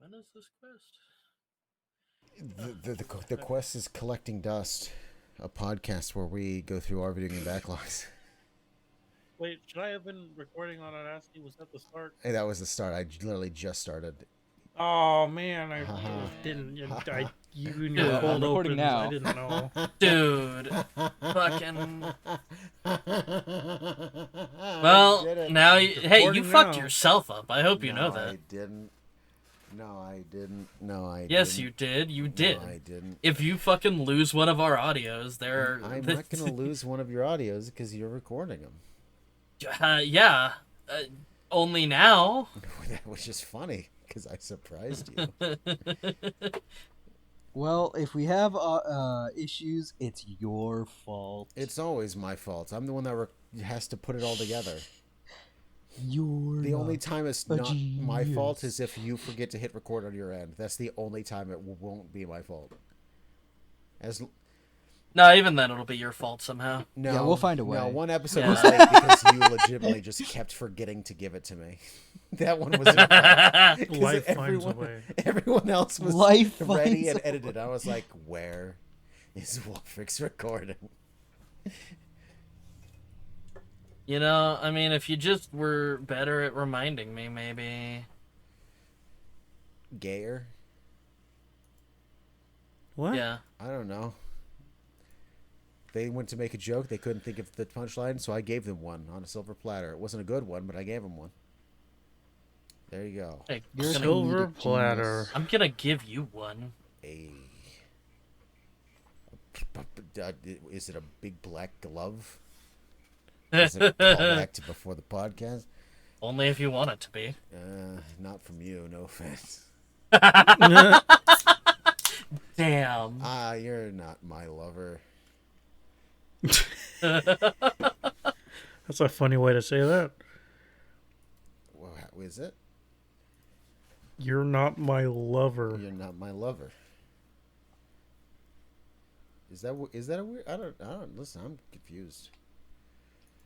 When is this quest? The quest is Collecting Dust, a podcast where we go through our video game backlogs. Wait, should I have been recording on Audacity? Was that the start? Hey, that was the start. I literally just started. Oh man, I Haha. didn't. You and Well, your I'm cold recording opens. now. I didn't know. Dude. Fucking. I Well, did it. now you, hey, you Recording fucked now. yourself up. I hope you know I that. didn't. No, I didn't. No, I Yes, didn't. you did. You did. No, I didn't. If you fucking lose one of our audios, I'm not going to lose one of your audios because you're recording them. Yeah. Only now. That was just funny because I surprised you. Well, if we have issues, it's your fault. It's always my fault. I'm the one that has to put it all together. The only time it's not my genius. fault is if you forget to hit record on your end. That's the only time it won't be my fault. No, even then it'll be your fault somehow. No, Yeah, we'll find a way. No, one episode Yeah. was late because you legitimately just kept forgetting to give it to me. That one was your fault. 'Cause Life finds a way. Everyone else was Life ready finds and a edited. I was like, where is Wulfryk's recording? You know, I mean, if you just were better at reminding me, maybe. Gayer? What? Yeah. I don't know. They went to make a joke. They couldn't think of the punchline, so I gave them one on a silver platter. It wasn't a good one, but I gave them one. There you go. Hey, You're a Silver comedic platter. genius. I'm gonna give you one. Is it a big black glove? Is it a callback to before the podcast? Only if you want it to be. Not from you, no offense. Damn. You're not my lover. That's a funny way to say that. Well, how is it? You're not my lover. You're not my lover. Is that a weird? I don't. Listen, I'm confused.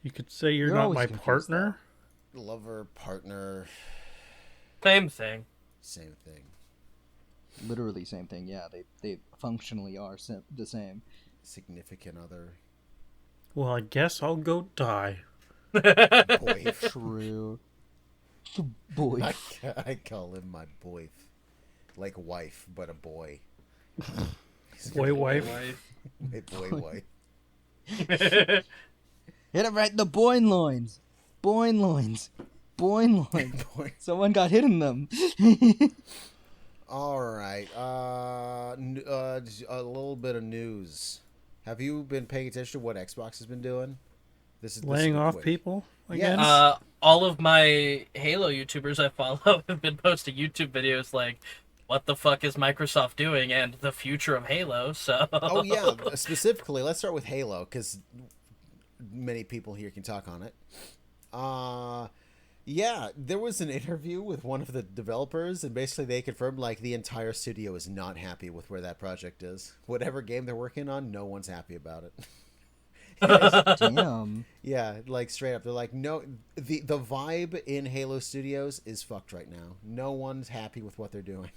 You could say you're You're not always my confused, partner. Lover, partner, Same thing. same thing. Literally same thing. Yeah, they functionally are the same. Significant other. Well, I guess I'll go die. Boy. True. Boy. I call him my boy. Like wife, but a boy. Boy, wife. My boy wife. Hit him right in the boin loins. Boin loins. Boin loins. Boy. Someone got hit in them. All right. A little bit of news. Have you been paying attention to what Xbox has been doing? This Laying is off quick. people, I Yeah. guess. All of my Halo YouTubers I follow have been posting YouTube videos like, what the fuck is Microsoft doing and the future of Halo, so... Oh yeah, specifically, let's start with Halo because many people here can talk on it. Yeah, there was an interview with one of the developers, and basically they confirmed like the entire studio is not happy with where that project is. Whatever game they're working on, no one's happy about it. Damn. Yeah, like straight up, they're like, no, the vibe in Halo Studios is fucked right now. No one's happy with what they're doing.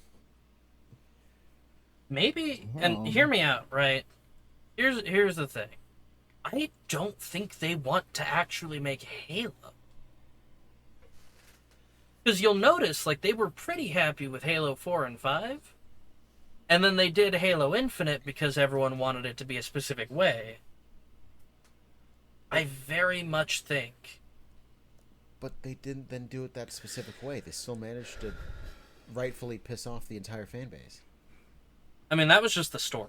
Maybe, and hear me out, right? Here's the thing. I don't think they want to actually make Halo. Because you'll notice, like, they were pretty happy with Halo 4 and 5. And then they did Halo Infinite because everyone wanted it to be a specific way. I very much think... But they didn't then do it that specific way. They still managed to rightfully piss off the entire fan base. I mean, that was just the story.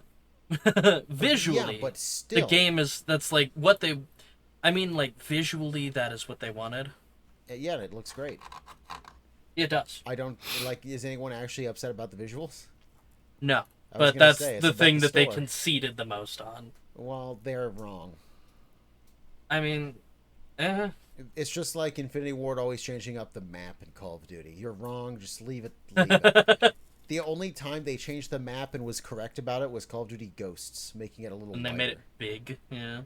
Visually, Yeah, but still. the game is... That's, like, what they... I mean, like, visually, that is what they wanted. Yeah, it looks great. It does. I don't like. Is anyone actually upset about the visuals? No. I was But gonna that's say, it's the about thing the that they story. conceded the most on. Well, they're wrong. I mean, It's just like Infinity Ward always changing up the map in Call of Duty. You're wrong. Just leave it. Leave it. The only time they changed the map and was correct about it was Call of Duty Ghosts, making it a little. and they lighter. made it big. Yeah.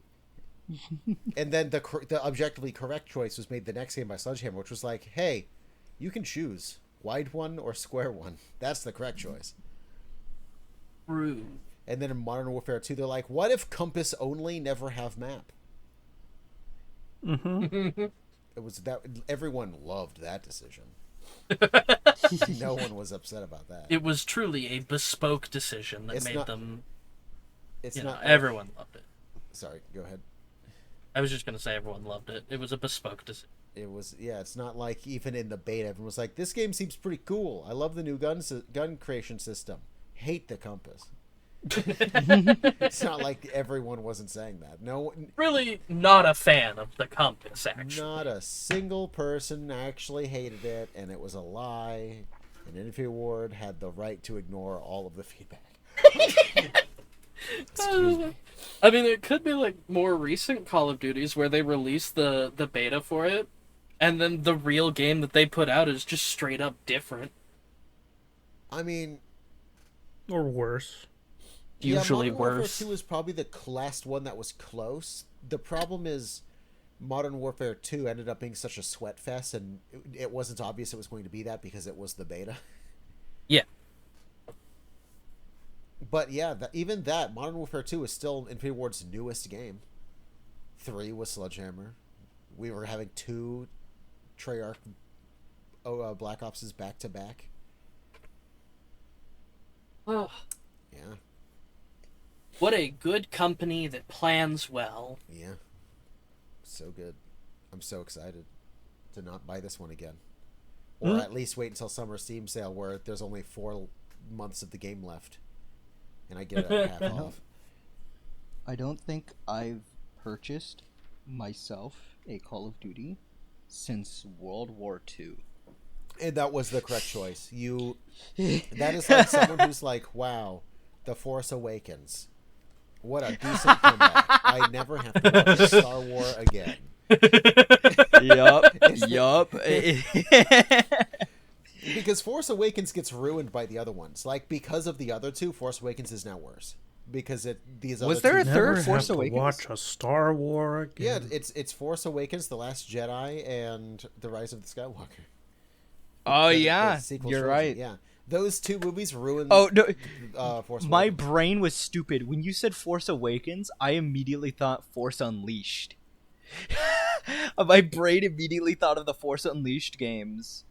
And then the objectively correct choice was made the next game by Sledgehammer, which was like, hey, you can choose wide one or square one. That's the correct choice. True. And then in Modern Warfare 2, they're like, what if compass only, never have map? Mm-hmm. It was that everyone loved that decision. No one was upset about that. It was truly a bespoke decision that It's made not- them. It's not. Everyone loved it. Sorry, go ahead. I was just gonna say everyone loved it. It was a bespoke decision. It was, yeah. It's not like even in the beta, everyone was like, "This game seems pretty cool. I love the new gun creation system. Hate the compass." It's not like everyone wasn't saying that. No, Really, not a fan of the compass. Actually, not a single person actually hated it, and it was a lie. And Infinity Ward had the right to ignore all of the feedback. Excuse me. I mean, it could be like more recent Call of Duties where they release the beta for it, and then the real game that they put out is just straight up different. I mean, Or worse. Usually Modern Warfare worse. 2 is probably the last one that was close. The problem is Modern Warfare 2 ended up being such a sweat fest, and it wasn't obvious it was going to be that because it was the beta. Yeah. But yeah, even that, Modern Warfare 2 is still Infinity Ward's newest game. 3 was Sledgehammer. We were having 2 Treyarch Black Opses back to back. Oh, Yeah, what a good company that plans well. yeah. So good. I'm so excited to not buy this one again. Or at least wait until summer Steam sale where there's only 4 months of the game left. And I get it at half off. I don't think I've purchased myself a Call of Duty since World War II. And that was the correct choice. That is like someone who's like, wow, The Force Awakens. What a decent comeback. I never have to watch Star Wars again. Yup. Because Force Awakens gets ruined by the other ones. Like, because of the other two, Force Awakens is now worse. Because these other Was there two... a third Never Force have to Awakens? watch a Star War Yeah, again. it's Force Awakens, The Last Jedi, and The Rise of the Skywalker. Oh The yeah, sequel you're trilogy, right. Yeah, those two movies ruined. Oh no, Force my Awakens. brain was stupid when you said Force Awakens. I immediately thought Force Unleashed. My brain immediately thought of the Force Unleashed games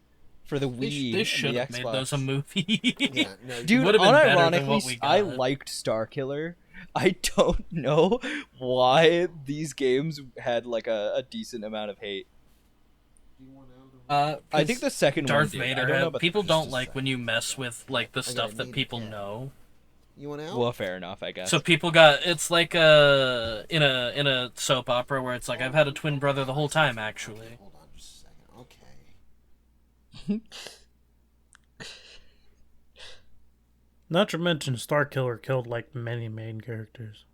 for the Wii They and should the have made Xbox. those a movie. Yeah, no, Dude, Would've been better than unironically, what we I got. liked Starkiller. I don't know why these games had like a decent amount of hate. I think the second Darth one did. I Vader. don't know about People the don't first like when you mess with like the stuff that need- people yeah. know. You want out? Well, fair enough, I guess. So people got it's like in a soap opera where it's like I've had a twin brother the whole time actually. Hold on just a second. Okay. Not to mention, Starkiller killed like many main characters.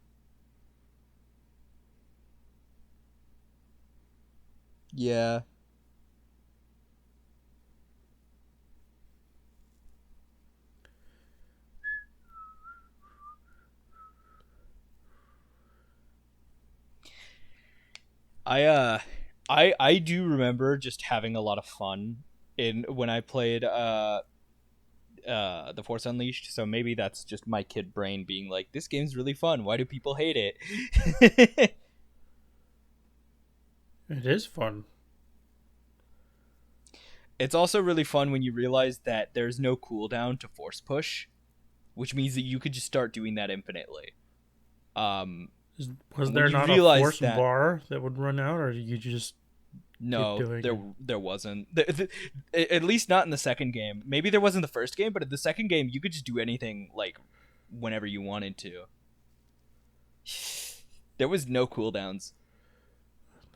Yeah. I do remember just having a lot of fun in when I played The Force Unleashed, so maybe that's just my kid brain being like, this game's really fun, why do people hate it? It is fun. It's also really fun when you realize that there's no cooldown to force push, which means that you could just start doing that infinitely. Was When there you not a realize force that- bar that would run out, or you just No, doing there wasn't. At least not in the second game. Maybe there was in the first game, but in the second game, you could just do anything like whenever you wanted to. There was no cooldowns.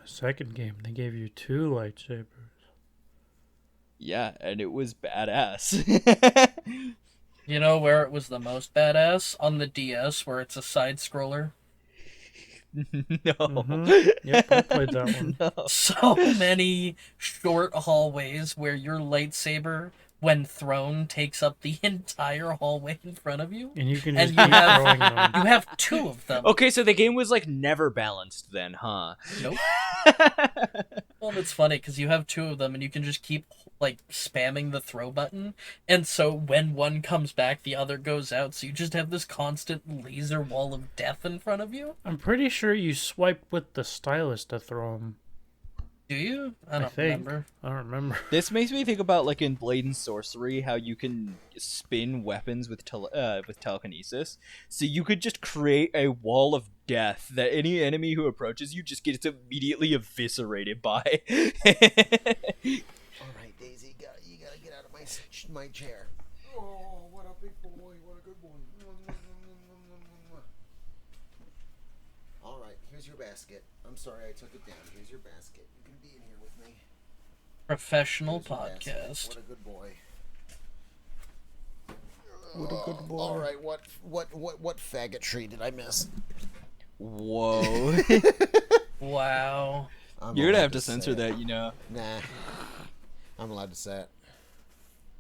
the second game they gave you 2 lightsabers? Yeah, and it was badass. You know where it was the most badass? On the DS where it's a side scroller. No. Mhm. Yep, I played that one. No. So many short hallways where your lightsaber, when thrown, takes up the entire hallway in front of you. And you can And just you keep have- throwing them. You have 2 of them. Okay, so the game was like never balanced then, huh? Nope. Well, it's funny because you have 2 of them and you can just keep like spamming the throw button, and so when one comes back, the other goes out, so you just have this constant laser wall of death in front of you. I'm pretty sure you swipe with the stylus to throw them. Do you? I don't think. remember. I don't remember. This makes me think about like in Blade and Sorcery, how you can spin weapons with telekinesis. So you could just create a wall of death that any enemy who approaches you just gets immediately eviscerated by. All right, Daisy, you gotta get out of my chair. Oh, what a big boy! What a good boy! All right, here's your basket. I'm sorry I took it down. Here's your basket. You can be in here with me. Professional Here's your basket. podcast. What a good boy. What a good boy. All right, what faggotry did I miss? Whoa. Wow. You're gonna have to say censor it. that, you know. Nah, I'm allowed to say it.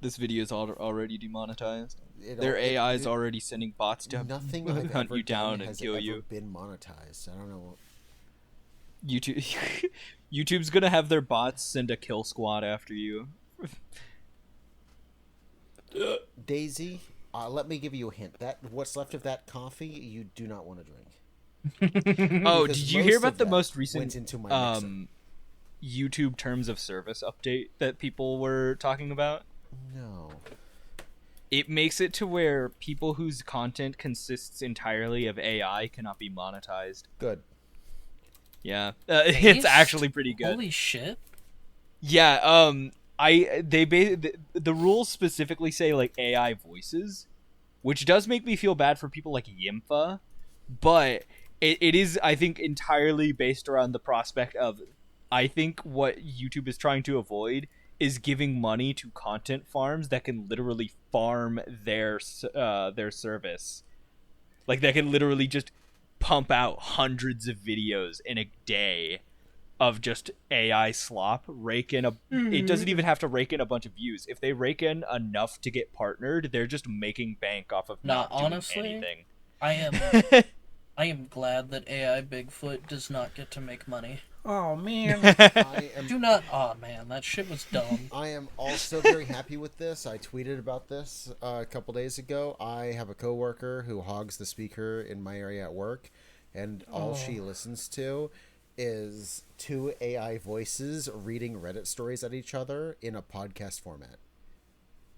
This video is already demonetized. Their AI is already sending bots to Nothing I've hunt ever you down done and has kill ever you. been monetized. I don't know. YouTube YouTube's gonna have their bots send a kill squad after you. Daisy, let me give you a hint. That what's left of that coffee, you do not want to drink. Oh, Because did you hear most about of the that most recent went into my mixer. YouTube terms of service update that people were talking about? No. It makes it to where people whose content consists entirely of AI cannot be monetized. Good. Yeah, it's actually pretty good. Holy shit. Yeah, the rules specifically say like AI voices, which does make me feel bad for people like Yimfa, but it is, I think, entirely based around the prospect of, I think what YouTube is trying to avoid is giving money to content farms that can literally farm their service, like that can literally just pump out hundreds of videos in a day of just AI slop, rake in it doesn't even have to rake in a bunch of views. If they rake in enough to get partnered, they're just making bank off of not doing honestly, anything. I am glad that AI Bigfoot does not get to make money. Oh, man. Do not. Oh man, that shit was dumb. I am also very happy with this. I tweeted about this a couple days ago. I have a coworker who hogs the speaker in my area at work, and all she listens to is two AI voices reading Reddit stories at each other in a podcast format.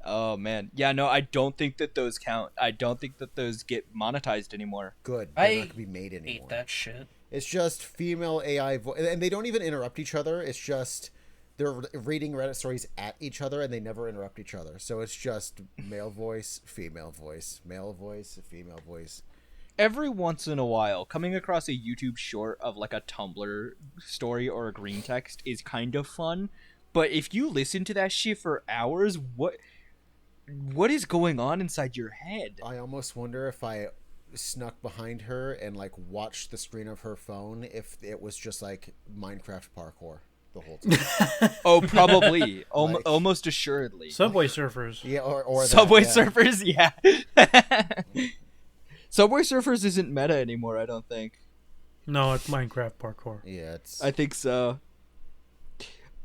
Oh man, yeah, no, I don't think that those count. I don't think that those get monetized anymore. Good. They're not going to be made anymore. Hate that shit. It's just female AI and they don't even interrupt each other. It's just they're reading Reddit stories at each other, and they never interrupt each other. So it's just male voice, female voice, male voice, female voice. Every once in a while, coming across a YouTube short of like a Tumblr story or a green text is kind of fun, but if you listen to that shit for hours, what is going on inside your head? I almost wonder if I snuck behind her and like watched the screen of her phone, if it was just like Minecraft parkour the whole time. Oh, probably. Like- Almost assuredly. Subway Surfers. Yeah, or that, Subway yeah. Surfers, yeah. Subway Surfers isn't meta anymore, I don't think. No, it's Minecraft parkour. Yeah, it's I think so.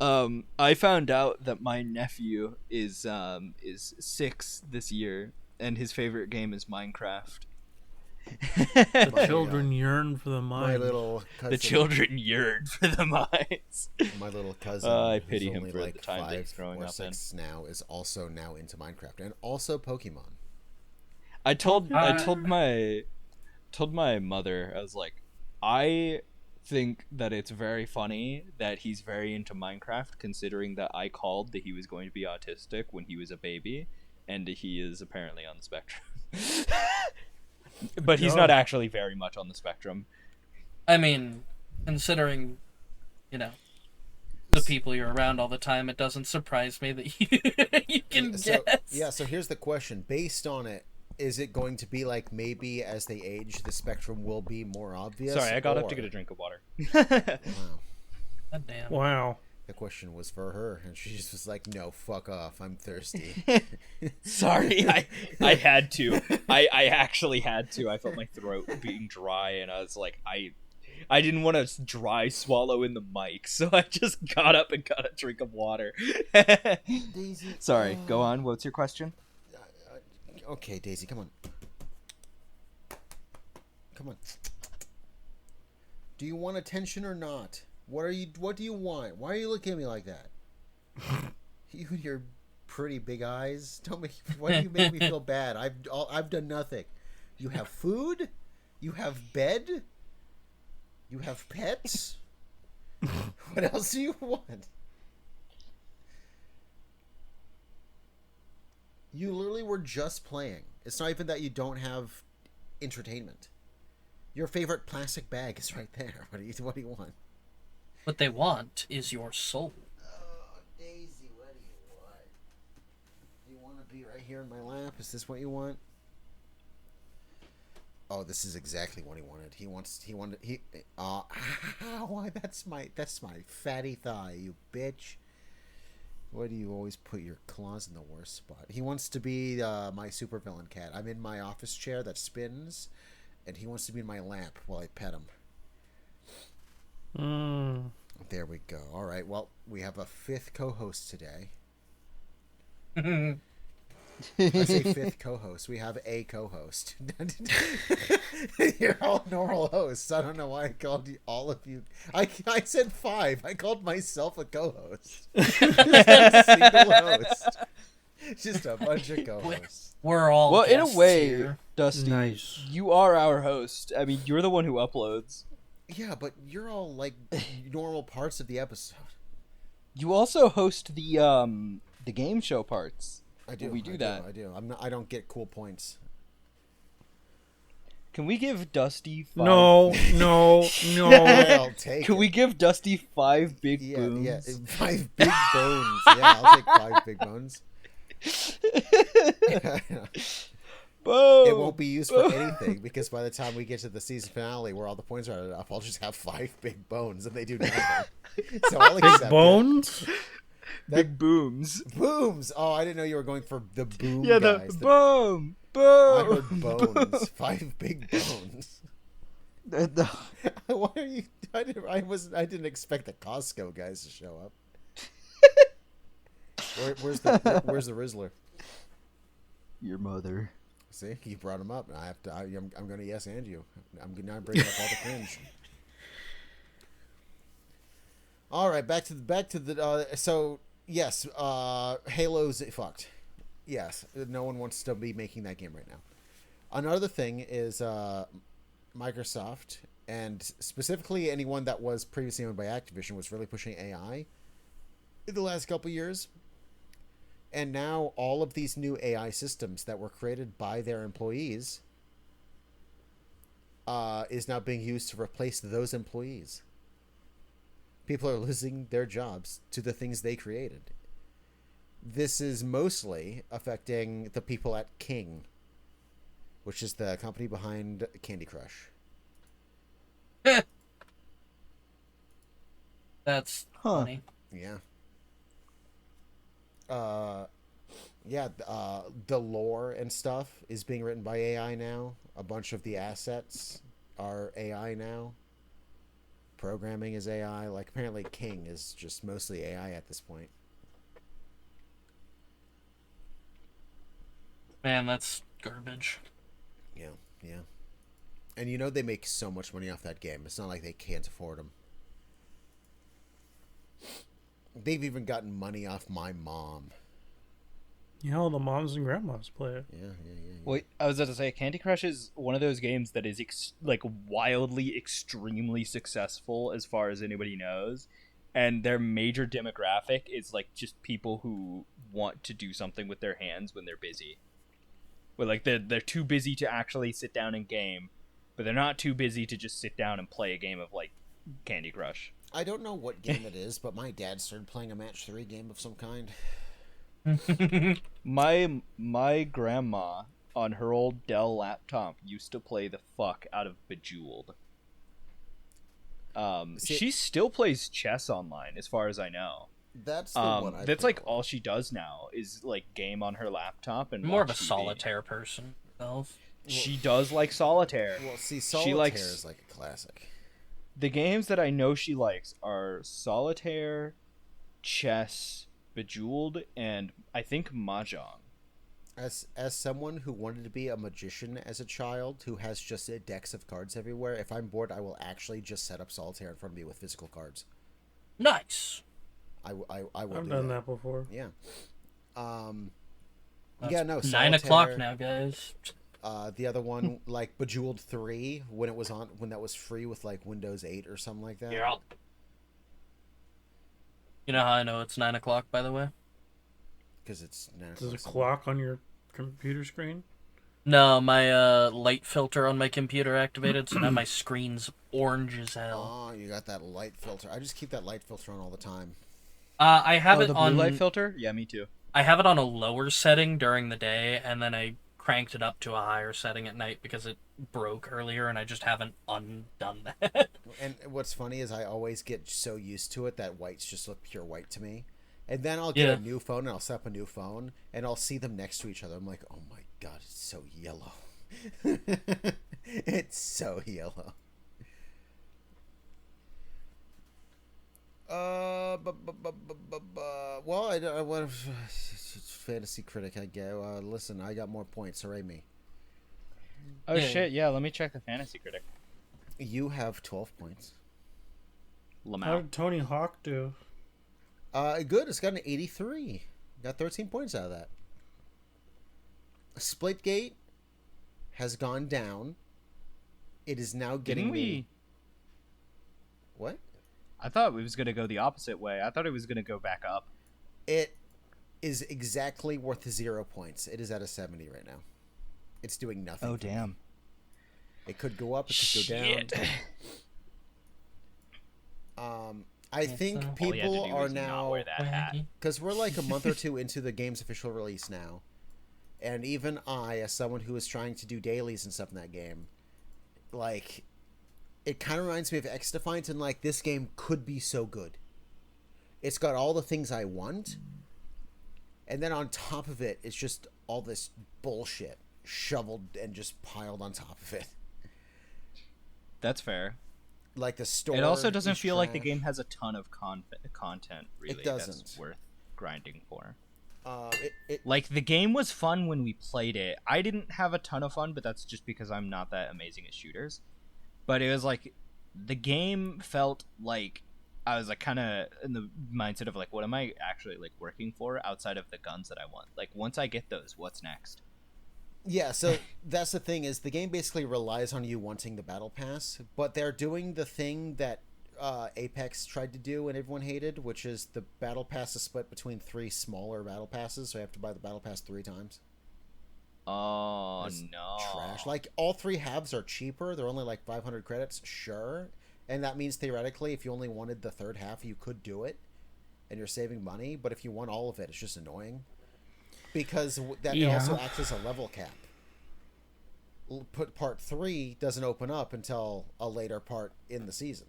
I found out that my nephew is 6 this year, and his favorite game is Minecraft. The My, children yearn for the my mine. little cousin. The children yearn for the mines. My little cousin. I who's pity him only for the like time that he's 5 growing or up in. 6 now, is also now into Minecraft and also Pokemon. I told my mother, I was like, I think that it's very funny that he's very into Minecraft, considering that I called that he was going to be autistic when he was a baby, and he is apparently on the spectrum. But he's not actually very much on the spectrum. I mean, considering, the people you're around all the time, it doesn't surprise me that you can So, guess. yeah, so here's the question. Based on it, is it going to be like maybe as they age, the spectrum will be more obvious? Sorry, I got up to or- get a drink of water. Wow. God damn. Wow. The question was for her, and she just was like, no, fuck off. I'm thirsty. Sorry, I had to. I actually had to. I felt my throat being dry, and I was like, I I didn't want to dry swallow in the mic, so I just got up and got a drink of water. Daisy. Sorry, go on. What's your question? Okay, Daisy, come on. Come on. Do you want attention or not? What do you want? Why are you looking at me like that? You and your pretty big eyes. Why do you make me feel bad? I've done nothing. You have food? You have bed? You have pets? What else do you want? You literally were just playing. It's not even that you don't have entertainment. Your favorite plastic bag is right there. What do you want? What they want is your soul. Oh, Daisy, what do you want? Do you want to be right here in my lap? Is this what you want? Oh, this is exactly what he wanted. Why, that's my fatty thigh, you bitch. Why do you always put your claws in the worst spot? He wants to be my supervillain cat. I'm in my office chair that spins, and he wants to be in my lap while I pet him. There we go. All right, well, we have a fifth co-host today. I say fifth co-host. We have a co-host. You're all normal hosts. I don't know why I called you, all of you. I said 5. I called myself a co-host. Just a single host. Just a bunch of co-hosts. We're all Well, in a guests way, here. Dusty, Nice. you are our host. I mean, you're the one who uploads. Yeah, but you're all like normal parts of the episode. You also host the game show parts. I do. We do that. I do. I don't get cool points. Can we give Dusty 5? No. I'll take Can it. we give Dusty 5 big Yeah, boons? yeah, 5 big bones. Yeah, I'll take 5 big bones. Boom! It won't be used for anything because by the time we get to the season finale where all the points are added up, I'll just have 5 big bones and they do nothing. So I'll accept Bones? Big booms. it. Booms. Oh, I didn't know you were going for the boom Yeah, the guys. boom. I Boom. heard bones. 5 big bones. Why are you? I didn't expect the Costco guys to show up. Where's the Rizzler? Your mother. See, you brought him up. I'm going to yes and you. I'm now bringing up all the cringe. All right, back to the. So yes, Halo's fucked. Yes, no one wants to be making that game right now. Another thing is Microsoft, and specifically anyone that was previously owned by Activision, was really pushing AI in the last couple years. And now all of these new AI systems that were created by their employees is now being used to replace those employees. People are losing their jobs to the things they created. This is mostly affecting the people at King, which is the company behind Candy Crush. That's funny. Yeah. The lore and stuff is being written by AI now. A bunch of the assets are AI now. Programming is AI. Like, apparently King is just mostly AI at this point. Man, that's garbage. Yeah. And you know they make so much money off that game. It's not like they can't afford them. They've even gotten money off my mom. Yeah, all the moms and grandmas play it. Yeah. Wait, I was about to say, Candy Crush is one of those games that is wildly, extremely successful as far as anybody knows, and their major demographic is like just people who want to do something with their hands when they're busy. But like they're too busy to actually sit down and game, but they're not too busy to just sit down and play a game of like Candy Crush. I don't know what game it is, but my dad started playing a match 3 game of some kind. My grandma on her old Dell laptop used to play the fuck out of Bejeweled. She still plays chess online, as far as I know. That's the one I that's play like a lot. all she does now is like game on her laptop and More of a watch TV. solitaire person. Myself. She does like solitaire. Well, see, Solitaire likes- is like a classic. The games that I know she likes are Solitaire, Chess, Bejeweled, and I think Mahjong. As someone who wanted to be a magician as a child, who has just decks of cards everywhere, if I'm bored, I will actually just set up solitaire in front of me with physical cards. Nice. I will I've do done that. that before. Yeah. That's Yeah, no. 9 o'clock Solitaire, now, guys. The other one, like Bejeweled 3, when that was free with like Windows 8 or something like that. Yeah. You know how I know it's 9 o'clock, by the way? Because it's There's a clock on your computer screen. No, my light filter on my computer activated, so now my screen's orange as hell. Oh, you got that light filter. I just keep that light filter on all the time. I have it the blue on light filter? Yeah, me too. I have it on a lower setting during the day, and then I cranked it up to a higher setting at night because it broke earlier, and I just haven't undone that. And what's funny is I always get so used to it that whites just look pure white to me. And then I'll get Yeah. a new phone and I'll set up a new phone and I'll see them next to each other. I'm like, oh my god, it's so yellow. It's so yellow. Well, I want fantasy critic. I go. Listen, I got more points. Hooray me! Oh Yeah. shit, yeah, let me check the Fantasy Critic. You have 12 points. How Lamau. did Tony Hawk do? Good. It's got an 83. Got 13 points out of that. Splitgate has gone down. It is now getting Didn't me. we? What? I thought it was gonna go the opposite way. I thought it was gonna go back up. It is exactly worth 0 points. It is at a 70 right now. It's doing nothing. Oh for me. damn. It could go up. It could go down. Shit. I think All All you had to people do are was not now, wear that hat. because we're like a month or two into the game's official release now, and even I, as someone who is trying to do dailies and stuff in that game, like, it kind of reminds me of X Defiant, and like, this game could be so good. It's got all the things I want, and then on top of it, it's just all this bullshit shoveled and just piled on top of it. That's fair. Like the story. It also doesn't is feel like the trash. game has a ton of content, really, doesn't. that's worth grinding for. It Like, the game was fun when we played it. I didn't have a ton of fun, but that's just because I'm not that amazing at shooters. But it was like, the game felt like I was like kind of in the mindset of like, what am I actually like working for outside of the guns that I want? Like, once I get those, what's next? Yeah, so that's the thing, is the game basically relies on you wanting the battle pass, but they're doing the thing that Apex tried to do and everyone hated, which is the battle pass is split between 3 smaller battle passes, so you have to buy the battle pass 3 times. Oh It's no. Trash. Like, all 3 halves are cheaper. They're only like 500 credits, sure. And that means theoretically, if you only wanted the third half, you could do it, and you're saving money, but if you want all of it, it's just annoying. Because that Yeah. also acts as a level cap. Put part 3 doesn't open up until a later part in the season.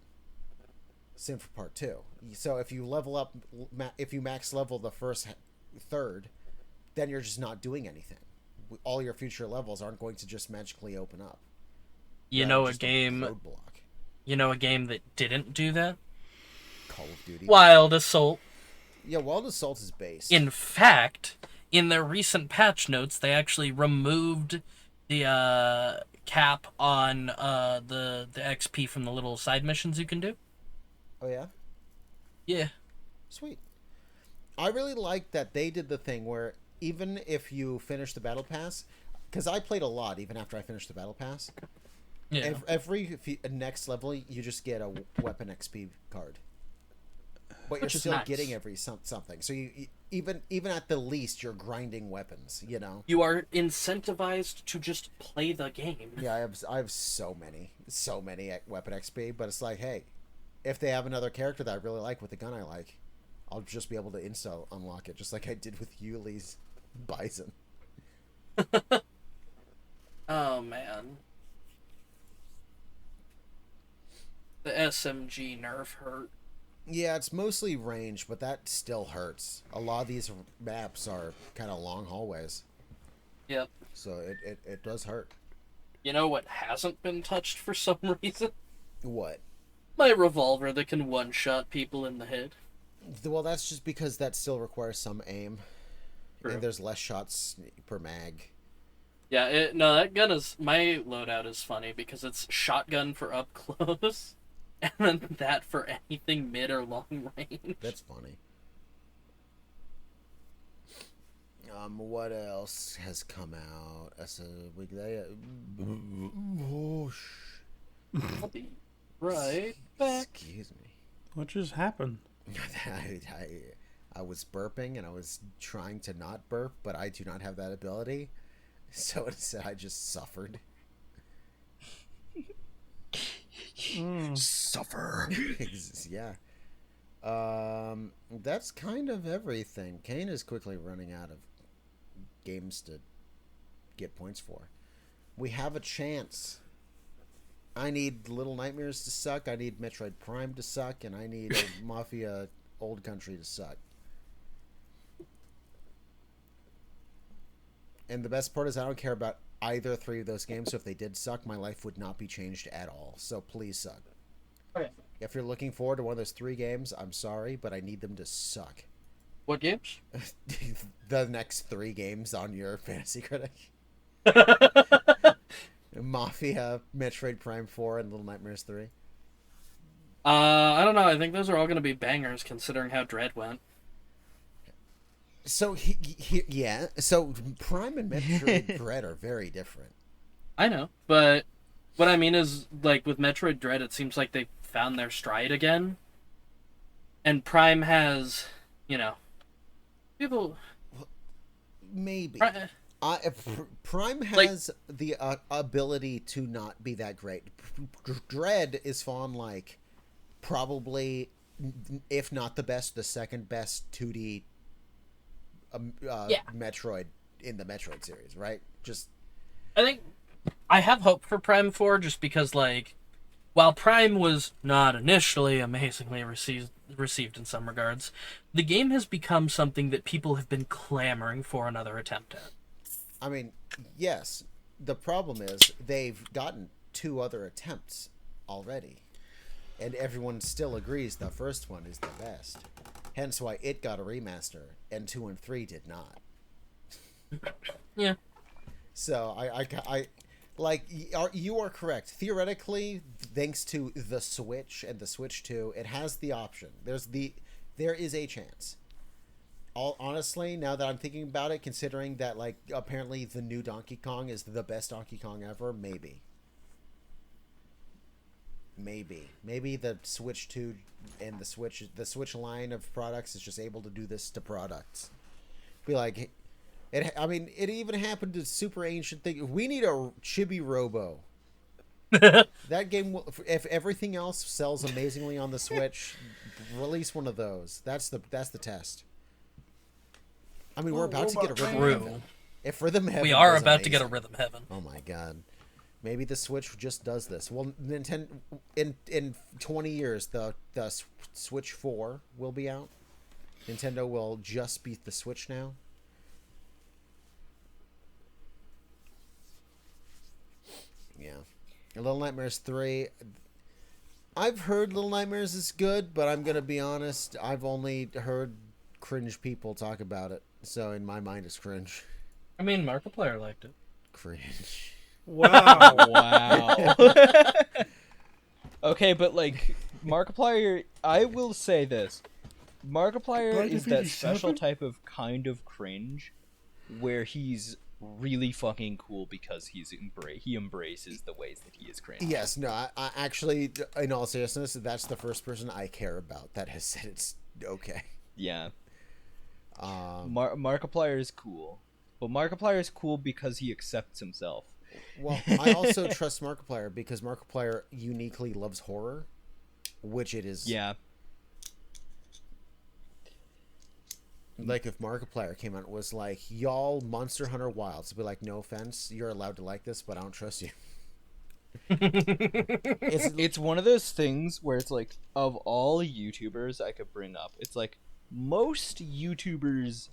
Same for part 2. So if you level up, if you max level the first third, then you're just not doing anything. All your future levels aren't going to just magically open up. You Rather know a just game roadblock. you know a game that didn't do that? Call of Duty. Wild Assault. Yeah, Wild Assault is based. In fact, in their recent patch notes, they actually removed the cap on the XP from the little side missions you can do. Oh yeah? Yeah. Sweet. I really like that they did the thing where even if you finish the battle pass, because I played a lot even after I finished the battle pass. Yeah. Every next level, you just get a weapon XP card, but you're Which is still nice. getting every something. So you even at the least, you're grinding weapons. You know. You are incentivized to just play the game. Yeah, I have so many weapon XP, but it's like, hey, if they have another character that I really like with the gun I like, I'll just be able to insta unlock it, just like I did with Yuli's Bison. Oh man. The SMG nerf hurt. Yeah, it's mostly range, but that still hurts. A lot of these maps are kind of long hallways, Yep. so it does hurt. You know what hasn't been touched for some reason? What? My revolver that can one-shot people in the head. Well, that's just because that still requires some aim. True. And there's less shots per mag. Yeah, no, that gun is... My loadout is funny because it's shotgun for up close, and then that for anything mid or long range. That's funny. What else has come out? I'll be right back. Excuse me. What just happened? I was burping and I was trying to not burp, but I do not have that ability. So instead, I just suffered. Suffer. Yeah. That's kind of everything. Kane is quickly running out of games to get points for. We have a chance. I need Little Nightmares to suck. I need Metroid Prime to suck, and I need a Mafia Old Country to suck. And the best part is I don't care about either three of those games, so if they did suck, my life would not be changed at all. So please suck. Okay. If you're looking forward to one of those three games, I'm sorry, but I need them to suck. What games? The next three games on your Fantasy Critic. Mafia, Metroid Prime 4, and Little Nightmares 3. I don't know. I think those are all going to be bangers considering how Dread went. So, yeah. So, Prime and Metroid Dread are very different. I know, but what I mean is, like, with Metroid Dread, it seems like they found their stride again. And Prime has, you know, people... Maybe. Prime Like- has the ability to not be that great. Dread is fun, like, probably, if not the best, the second best 2D Metroid in the Metroid series, right? Just... I think I have hope for Prime 4 just because, like, while Prime was not initially amazingly received in some regards, the game has become something that people have been clamoring for another attempt at. I mean, yes. The problem is they've gotten 2 other attempts already. And everyone still agrees the first one is the best. Hence why it got a remaster, and 2 and 3 did not. Yeah. So, I like, you are correct. Theoretically, thanks to the Switch and the Switch 2, it has the option. There is a chance. Honestly, now that I'm thinking about it, considering that, like, apparently the new Donkey Kong is the best Donkey Kong ever, maybe. Maybe the Switch 2 and the Switch line of products is just able to do this to products. Be like, it even happened to super ancient thing. We need a Chibi Robo. That game will, if everything else sells amazingly on the Switch, release one of those. That's the test. I mean, we're about to get a Rhythm Heaven. If Rhythm Heaven, We are was about to get a amazing. Rhythm Heaven. Oh my god. Maybe the Switch just does this. Well, Nintendo in 20 years, the Switch 4 will be out. Nintendo will just beat the Switch now. Yeah. Little Nightmares 3. I've heard Little Nightmares is good, but I'm going to be honest, I've only heard cringe people talk about it. So in my mind, it's cringe. I mean, Markiplier liked it. Cringe. Wow. Wow. Okay, but like Markiplier, I will say this: Markiplier is that special type of kind of cringe where he's really fucking cool because he embraces the ways that he is cringe. Yes, no, I actually, in all seriousness, that's the first person I care about that has said it's okay. Yeah. Markiplier is cool, but Markiplier is cool because he accepts himself. Well, I also trust Markiplier because Markiplier uniquely loves horror, which it is. Yeah. Like if Markiplier came out and was like, y'all Monster Hunter Wilds, to be like, no offense, you're allowed to like this, but I don't trust you. It's one of those things where it's like, of all YouTubers I could bring up, it's like most YouTubers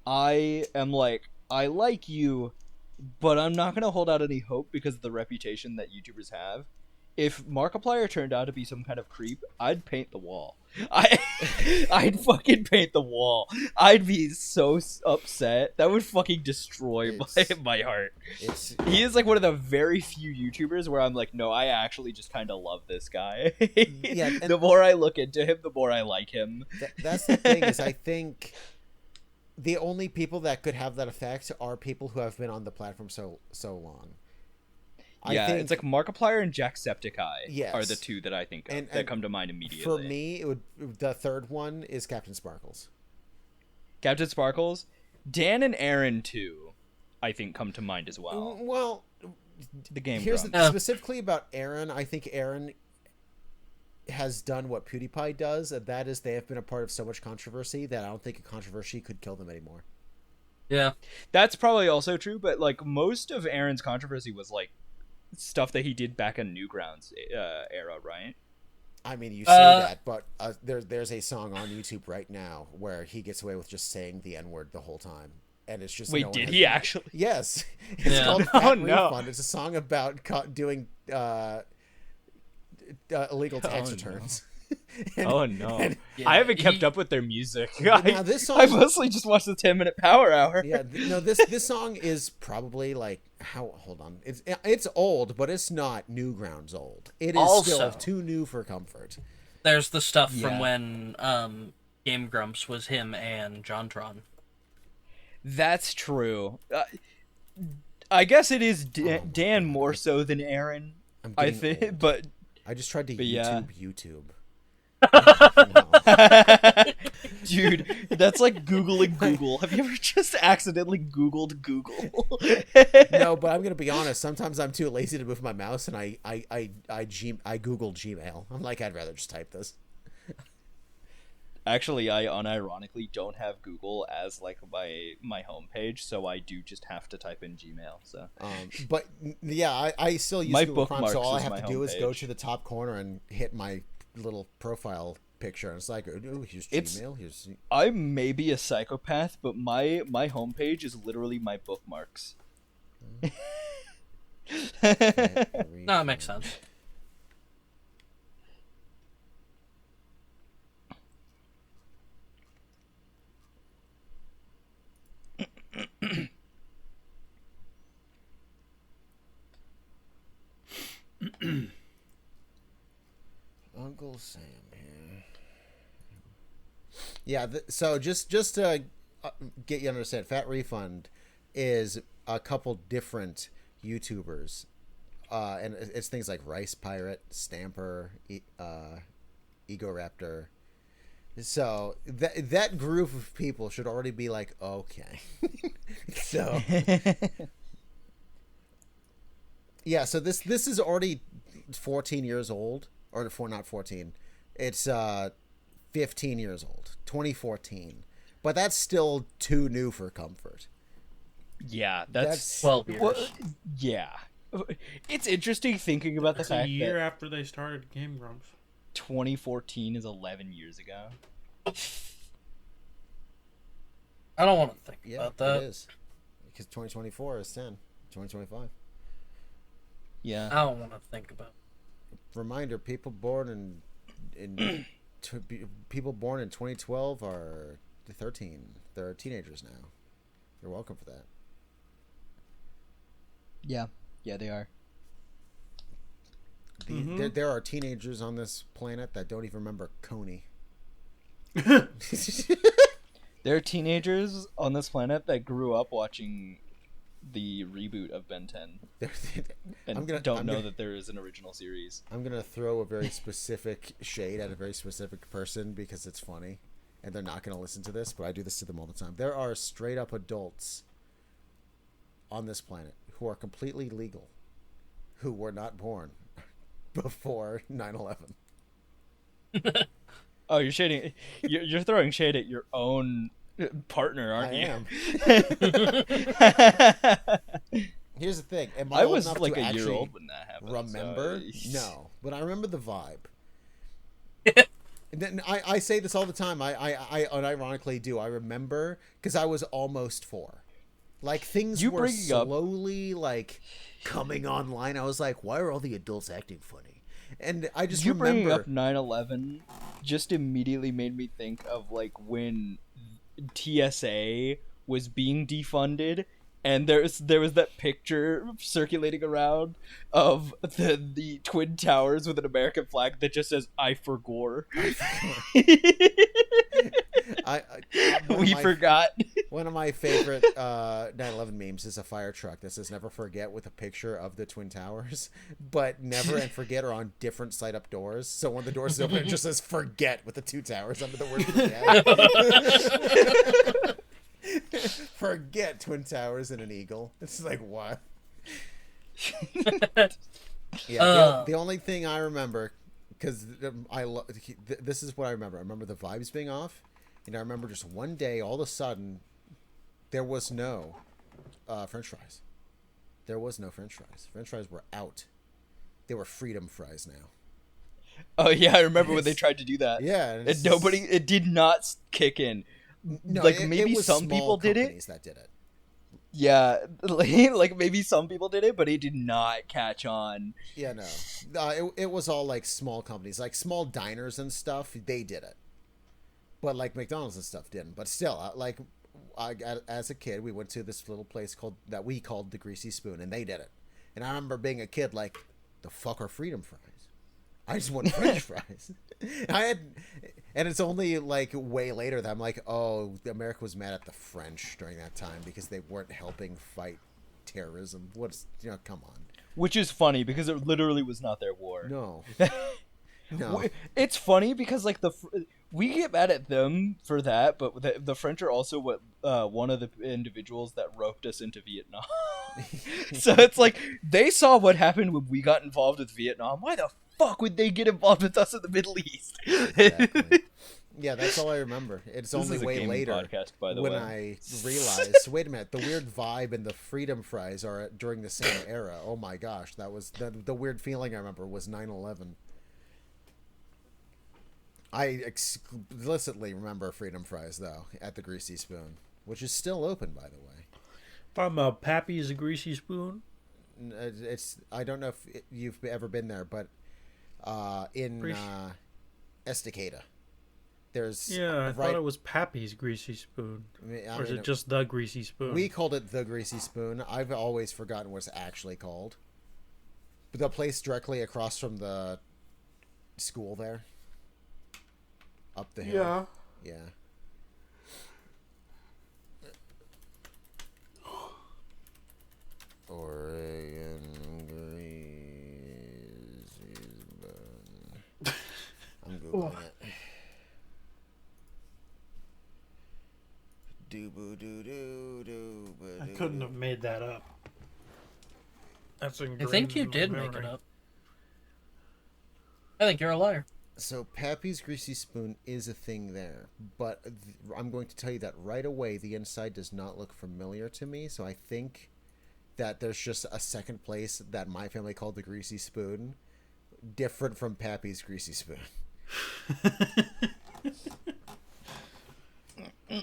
I am like, I like you, but I'm not gonna hold out any hope because of the reputation that YouTubers have. if Markiplier turned out to be some kind of creep, I'd paint the wall. I'd fucking paint the wall. I'd be so upset. That would fucking destroy my heart. He is like one of the very few YouTubers where I'm like, no, I actually just kind of love this guy. Yeah, the more I look into him, the more I like him. That's the thing, is I think the only people that could have that effect are people who have been on the platform so long. Yeah, it's like Markiplier and Jacksepticeye are the Yes. two that I think of, And that come to mind immediately. For me, the third one is Captain Sparkles. Captain Sparkles, Dan and Aaron too, I think come to mind as well. Well, The game. Specifically about Aaron, I think Aaron has done what PewDiePie does, and that is they have been a part of so much controversy that I don't think a controversy could kill them anymore. Yeah, That's probably also true, but like most of Aaron's controversy was like stuff that he did back in Newgrounds era, right? I mean, you say that, but there's a song on YouTube right now where he gets away with just saying the N-word the whole time. And it's just Wait, did he actually? Yes. It's called Fat Refund. It's a song about doing illegal tax returns. Oh no! I haven't kept up with their music. Now, this song, I mostly just watched the 10-minute Power Hour. Yeah, no, this song is probably like hold on, it's old, but it's not Newgrounds old. It is Also, still too new for comfort. There's the stuff from when Game Grumps was him and JonTron. That's true. I guess it is Dan more so than Aaron. I think, old. but I just tried to YouTube. Dude, that's like Googling Google. Have you ever just accidentally Googled Google? No, but I'm gonna be honest. Sometimes I'm too lazy to move my mouse, and I Google Gmail. I'm like, I'd rather just type this. Actually, I unironically don't have Google as like my homepage, so I do just have to type in Gmail. So, but yeah, I still use my Google Chrome, so all I is have my to do is go homepage. to the top corner and hit my little profile picture, and it's like, oh, here's Gmail. Here's. I may be a psychopath, but my homepage is literally my bookmarks. No, it makes sense. Uncle Sam here. Yeah, so just to get you to understand, Fat Refund is a couple different YouTubers, and it's things like Rice Pirate, Stamper, Ego Raptor. So that group of people should already be like, okay. So yeah, so this is already 14 years old, or not 14. It's 15 years old, 2014. But that's still too new for comfort. Yeah, that's 12 years. Well, yeah, it's interesting thinking about the It's fact a year that after they started Game Grumps. 2014 is 11 years ago. I don't want to think Yeah, about that. it is. Because 2024 is 10. 2025. Yeah. I don't want to think about it. Reminder: people born in people born in 2012 are 13. They're teenagers now. You're welcome for that. Yeah, they are. There are teenagers on this planet that don't even remember Coney. There are teenagers on this planet that grew up watching the reboot of Ben 10 and don't know that there is an original series. I'm gonna throw a very specific shade at a very specific person because it's funny, and they're not gonna listen to this, but I do this to them all the time. There are straight up adults on this planet who are completely legal, who were not born before 9/11. Oh, you're shading. You're throwing shade at your own partner, aren't you? I am. Here's the thing. Am I was old enough like to a year actually old when that happened. remember? So... No, but I remember the vibe. And then I say this all the time. I unironically do. I remember because I was almost 4. Like things were slowly like coming online. I was like, why are all the adults acting funny? And I just You bringing remember up 9/11 just immediately made me think of like when TSA was being defunded, and there was that picture circulating around of the twin towers with an American flag that just says "I for Gore." one of We my- forgot. One of my favorite 9/11 memes is a fire truck that says "Never Forget" with a picture of the Twin Towers, but "Never" and "Forget" are on different side-up doors. So when the doors is open, it just says "Forget" with the two towers under the word "Forget." Forget Twin Towers and an eagle. It's like what? Yeah, the only thing I remember, because this is what I remember. I remember the vibes being off, and I remember just one day, all of a sudden, there was no French fries. There was no French fries. French fries were out. They were freedom fries now. Oh yeah, I remember when they tried to do that. Yeah, and And it did not kick in. No, like it maybe was some small people did it. companies that did it. Yeah, like maybe some people did it, but it did not catch on. Yeah, no, it was all like small companies, like small diners and stuff. They did it, but like McDonald's and stuff didn't. But still, as a kid, we went to this little place that we called the Greasy Spoon, and they did it. And I remember being a kid, like, the fuck are freedom fries? I just want French fries. And it's only like way later that I'm like, oh, America was mad at the French during that time because they weren't helping fight terrorism. Come on. Which is funny because it literally was not their war. No. No. It's funny because like we get mad at them for that, but the French are also one of the individuals that roped us into Vietnam. So it's like they saw what happened when we got involved with Vietnam. Why the fuck would they get involved with us in the Middle East? Exactly. Yeah, that's all I remember. It's This only is a way gaming later podcast, by the when way. I realized, wait a minute, the weird vibe and the freedom fries are during the same era. Oh my gosh, that was the weird feeling I remember was 9/11. I explicitly remember freedom fries though at the Greasy Spoon, which is still open, by the way. Talking about Pappy's Greasy Spoon. I don't know if you've ever been there, but in Estacada, there's I thought it was Pappy's Greasy Spoon. Or is it just the Greasy Spoon? We called it the Greasy Spoon. I've always forgotten what it's actually called. But the place directly across from the school there, up the hill. Yeah. Oregon Greasy Spoon. I'm googling it. I couldn't have made that up. That's I ingrained think you in my did make memory. it up. I think you're a liar. So Pappy's Greasy Spoon is a thing there, but I'm going to tell you that right away the inside does not look familiar to me, so I think that there's just a second place that my family called the Greasy Spoon, different from Pappy's Greasy Spoon.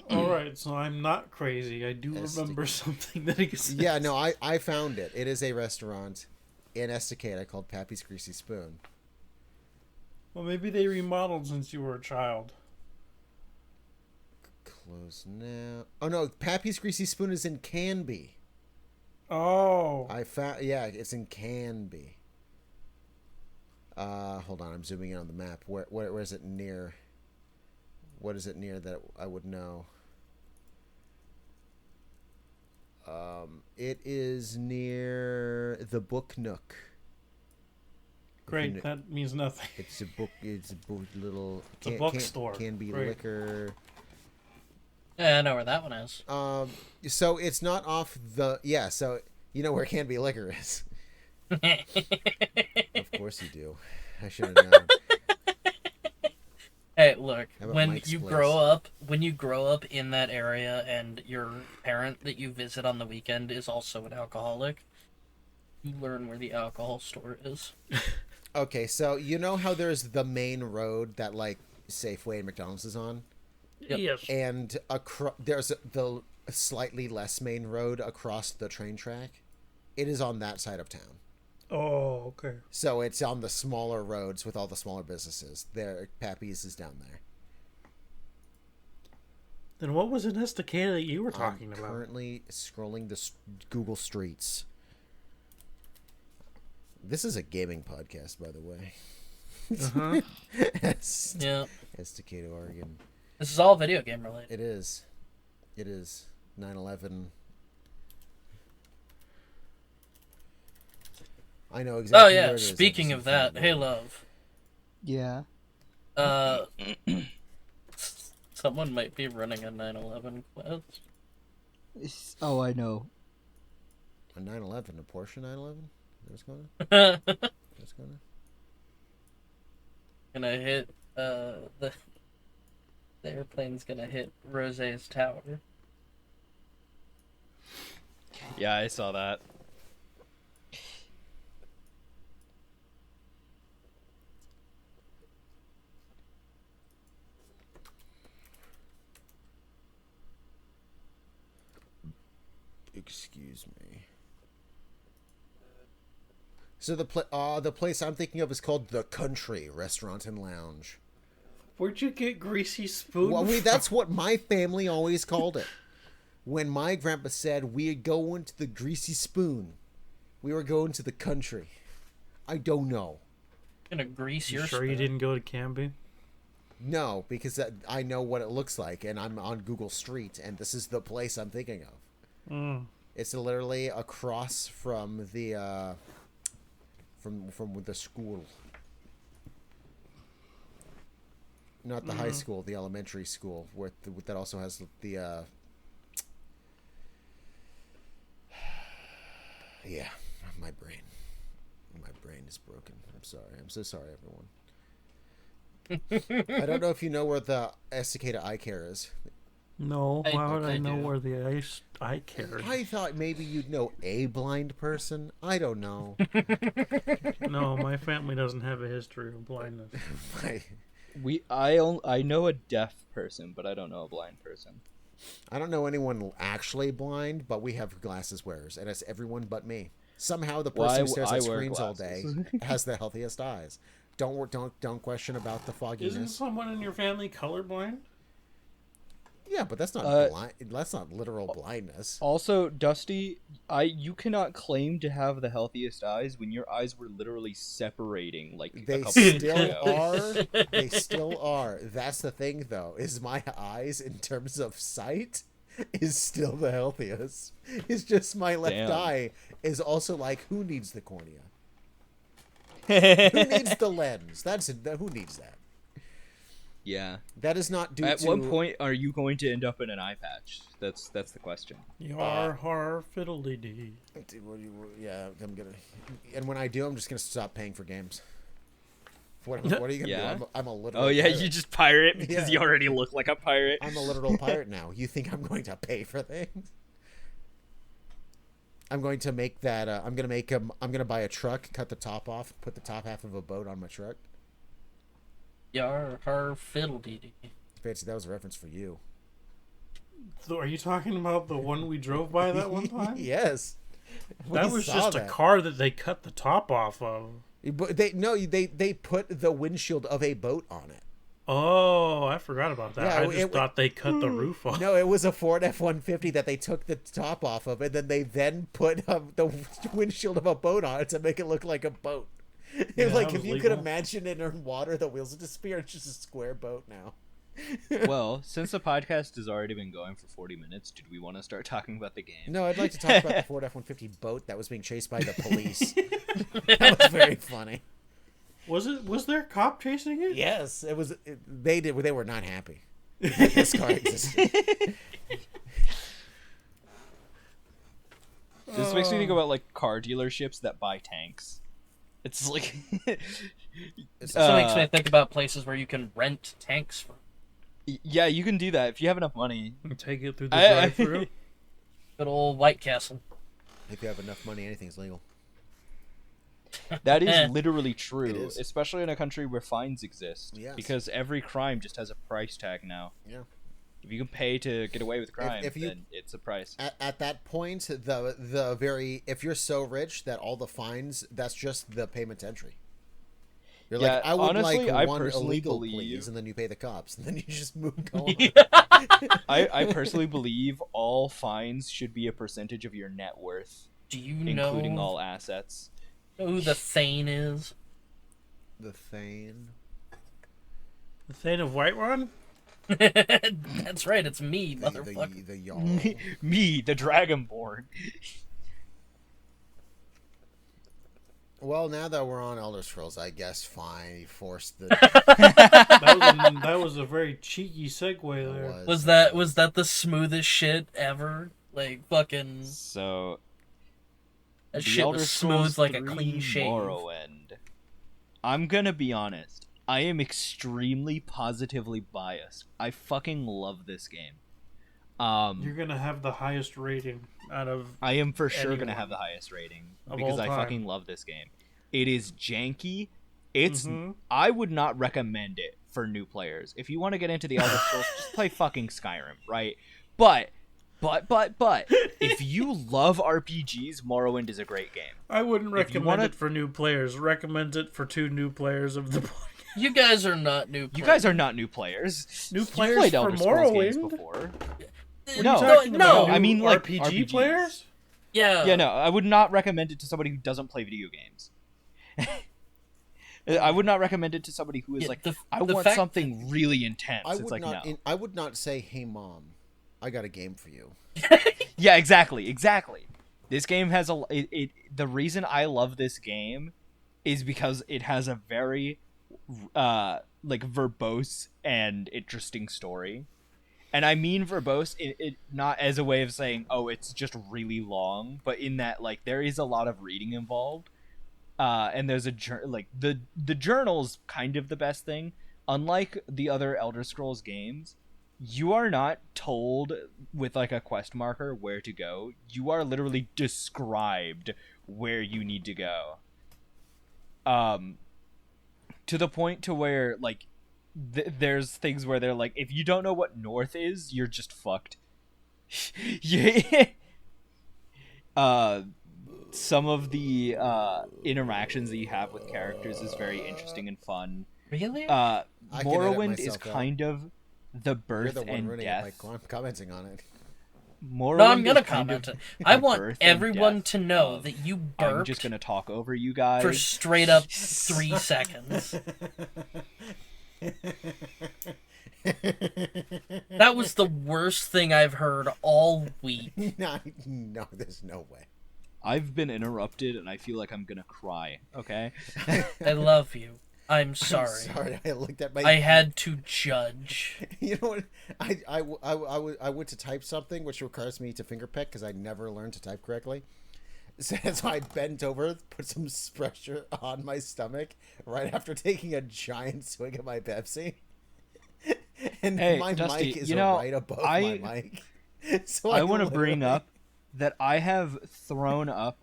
All right, so I'm not crazy. I do remember something that exists. Yeah, no, I found it. It is a restaurant in Estacada called Pappy's Greasy Spoon. Well, maybe they remodeled since you were a child. Close now. Oh no, Pappy's Greasy Spoon is in Canby. Oh. Yeah, it's in Canby. Hold on, I'm zooming in on the map. Where is it near? What is it near that I would know? It is near the Book Nook. Great, that means nothing. It's a book. It's a little. It's a bookstore. Can be Great. liquor. Yeah, I know where that one is. So it's not off the. Yeah, so you know where Can Be Liquor is. Of course you do. I should have known. Hey, look, How about when Mike's you Place? grow up in that area and your parent that you visit on the weekend is also an alcoholic, you learn where the alcohol store is. Okay, so you know how there's the main road that like Safeway and McDonald's is on, Yep. Yes. and there's the slightly less main road across the train track. It is on that side of town. Oh, okay. So it's on the smaller roads with all the smaller businesses. There, Pappy's is down there. Then what was in Estacada that you were talking I'm about? currently scrolling the Google Streets. This is a gaming podcast, by the way. Uh-huh. Yeah. Estacada, Oregon. This is all video game related. It is. It is. 9/11. I know exactly. Oh yeah, where it is. speaking of that, hey love. Yeah. Someone might be running a 9/11 quest. Oh, I know. A 9/11, a Porsche 9/11. What's going on? What's going on? Gonna hit the airplane's gonna hit Rose's tower. Yeah, I saw that. Excuse me. So the place I'm thinking of is called The Country Restaurant and Lounge. Where'd you get Greasy Spoon? Well, from? that's what my family always called it. When my grandpa said we're going to the Greasy Spoon, we were going to the country. I don't know. Gonna grease You your sure you spoon. didn't go to Canby? No, because I know what it looks like, and I'm on Google Street, and this is the place I'm thinking of. Mm. It's literally across from the from the school. Not the high school, the elementary school, that also has the yeah, my brain is broken. I'm sorry. I'm so sorry, everyone. I don't know if you know where the Estacada Eye Care is. No, I why would think I I know do. where the I cared? I thought maybe you'd know a blind person. I don't know. No, my family doesn't have a history of blindness. I know a deaf person, but I don't know a blind person. I don't know anyone actually blind, but we have glasses wearers, and it's everyone but me. Somehow the person who stares I at wear screens all day glasses. has the healthiest eyes. Don't question about the Isn't fogginess. someone in your family colorblind? Yeah, but that's not blind. That's not literal blindness. Also, Dusty, you cannot claim to have the healthiest eyes when your eyes were literally separating like a They couple still years ago. are. They still are. That's the thing, though, is my eyes in terms of sight is still the healthiest. It's just my left Damn. eye is also like, who needs the cornea? Who needs the lens? Who needs that? Yeah. That is not due At to. what point are you going to end up in an eye patch? That's the question. Yar har fiddly dee. Yeah, I'm gonna. And when I do, I'm just gonna stop paying for games. What are you gonna Yeah. do? I'm a literal. Oh yeah, pirate. you just pirate because Yeah. you already look like a pirate. I'm a literal pirate now. You think I'm going to pay for things? I'm going to make that. I'm gonna buy a truck, cut the top off, put the top half of a boat on my truck. Yar har fiddle-dee-dee. Fancy, that was a reference for you. So are you talking about the one we drove by that one time? Yes. That We was saw just a that. car that they cut the top off of. But they put the windshield of a boat on it. Oh, I forgot about that. Yeah, I just it- thought they cut the roof off. No, it was a Ford F-150 that they took the top off of, and then they put the windshield of a boat on it to make it look like a boat. Yeah, Like that if was you could legal. imagine it in water, the wheels would disappear. It's just a square boat now. Well, since the podcast has already been going for 40 minutes, did we want to start talking about the game? No, I'd like to talk about the Ford F-150 boat that was being chased by the police. That was very funny. Was there a cop chasing it? Yes, it was. They were not happy that this car existed. This makes me think about like car dealerships that buy tanks. It's like So it makes me think about places where you can rent tanks from. yeah, you can do that if you have enough money. Take it through the I- drive-through. Good old White Castle. If you have enough money, anything's legal. That is literally It true, is. especially in a country where fines exist. Yes. Because every crime just has a price tag now. Yeah. If you can pay to get away with crime, then it's a price. At that point, the very if you're so rich that all the fines, that's just the payment to entry. You're like, I would honestly, like one illegal please, and then you pay the cops, and then you just move on. I personally believe all fines should be a percentage of your net worth. Do you including all assets? Know who the Thane is? The Thane? The Thane of Whiterun? That's right, it's me, motherfucker. The Jarl. Me, the Dragonborn. Well, now that we're on Elder Scrolls, I guess fine. He forced the. that was a very cheeky segue there. Was that the smoothest shit ever? Like fucking. So. That shit was smooth like a clean shave. Morrowind. I'm gonna be honest. I am extremely positively biased. I fucking love this game. You're gonna have the highest rating out of. I am for sure gonna have the highest rating because I fucking love this game. It is janky. It's. I would not recommend it for new players. If you want to get into the Elder Scrolls, just play fucking Skyrim, right? But, if you love RPGs, Morrowind is a great game. I wouldn't recommend it for new players. Recommend it for 2 new players of the podcast. You guys are not new players. You guys are not new players. New players played Elder Scrolls games before. No, I mean like RPG players? Yeah. Yeah, no, I would not recommend it to somebody who doesn't play video games. I would not recommend it to somebody who is I want something really intense. It's like, no. I would not say, hey, Mom, I got a game for you. Yeah, exactly. This game has the reason I love this game is because it has a very verbose and interesting story. And I mean verbose it not as a way of saying, oh, it's just really long, but in that there is a lot of reading involved. And there's the journal's kind of the best thing. Unlike the other Elder Scrolls games, you are not told with a quest marker where to go. You are literally described where you need to go. To the point to where there's things where they're like, if you don't know what north is, you're just fucked. Yeah. Some of the interactions that you have with characters is very interesting and fun. Really? Morrowind is kind of the birth and death. By commenting on it. Morrowind no, I'm gonna comment. I want everyone to know that you burped. I'm just gonna talk over you guys for straight up 3 seconds. That was the worst thing I've heard all week. No, there's no way. I've been interrupted and I feel like I'm gonna cry. Okay. I love you. I'm sorry. I looked at my. I had to judge. You know what? I went to type something which requires me to finger pick because I never learned to type correctly. So I bent over, put some pressure on my stomach right after taking a giant swig of my Pepsi. And my Dusty, mic is right above my mic. So I want to bring up that I have thrown up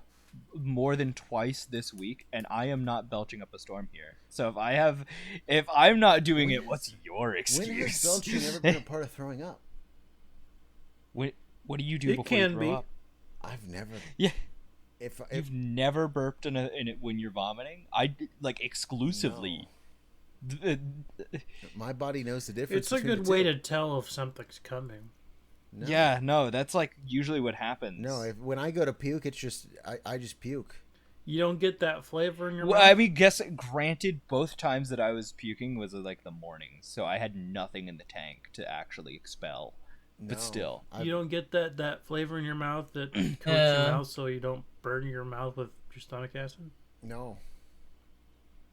more than twice this week, and I am not belching up a storm here. So if I'm not doing it, what's your excuse? When has belching ever been a part of throwing up? What do you do before you throw up? I've never. Yeah. If you've never burped in it when you're vomiting, I exclusively. No. My body knows the difference. It's a good way to tell if something's coming. No. Yeah, no, that's usually what happens. No, when I go to puke, it's just I just puke. You don't get that flavor in your mouth? I mean, granted, both times that I was puking was the morning, so I had nothing in the tank to actually expel. No, but still. You don't get that flavor in your mouth that coats your mouth so you don't burn your mouth with your stomach acid? No.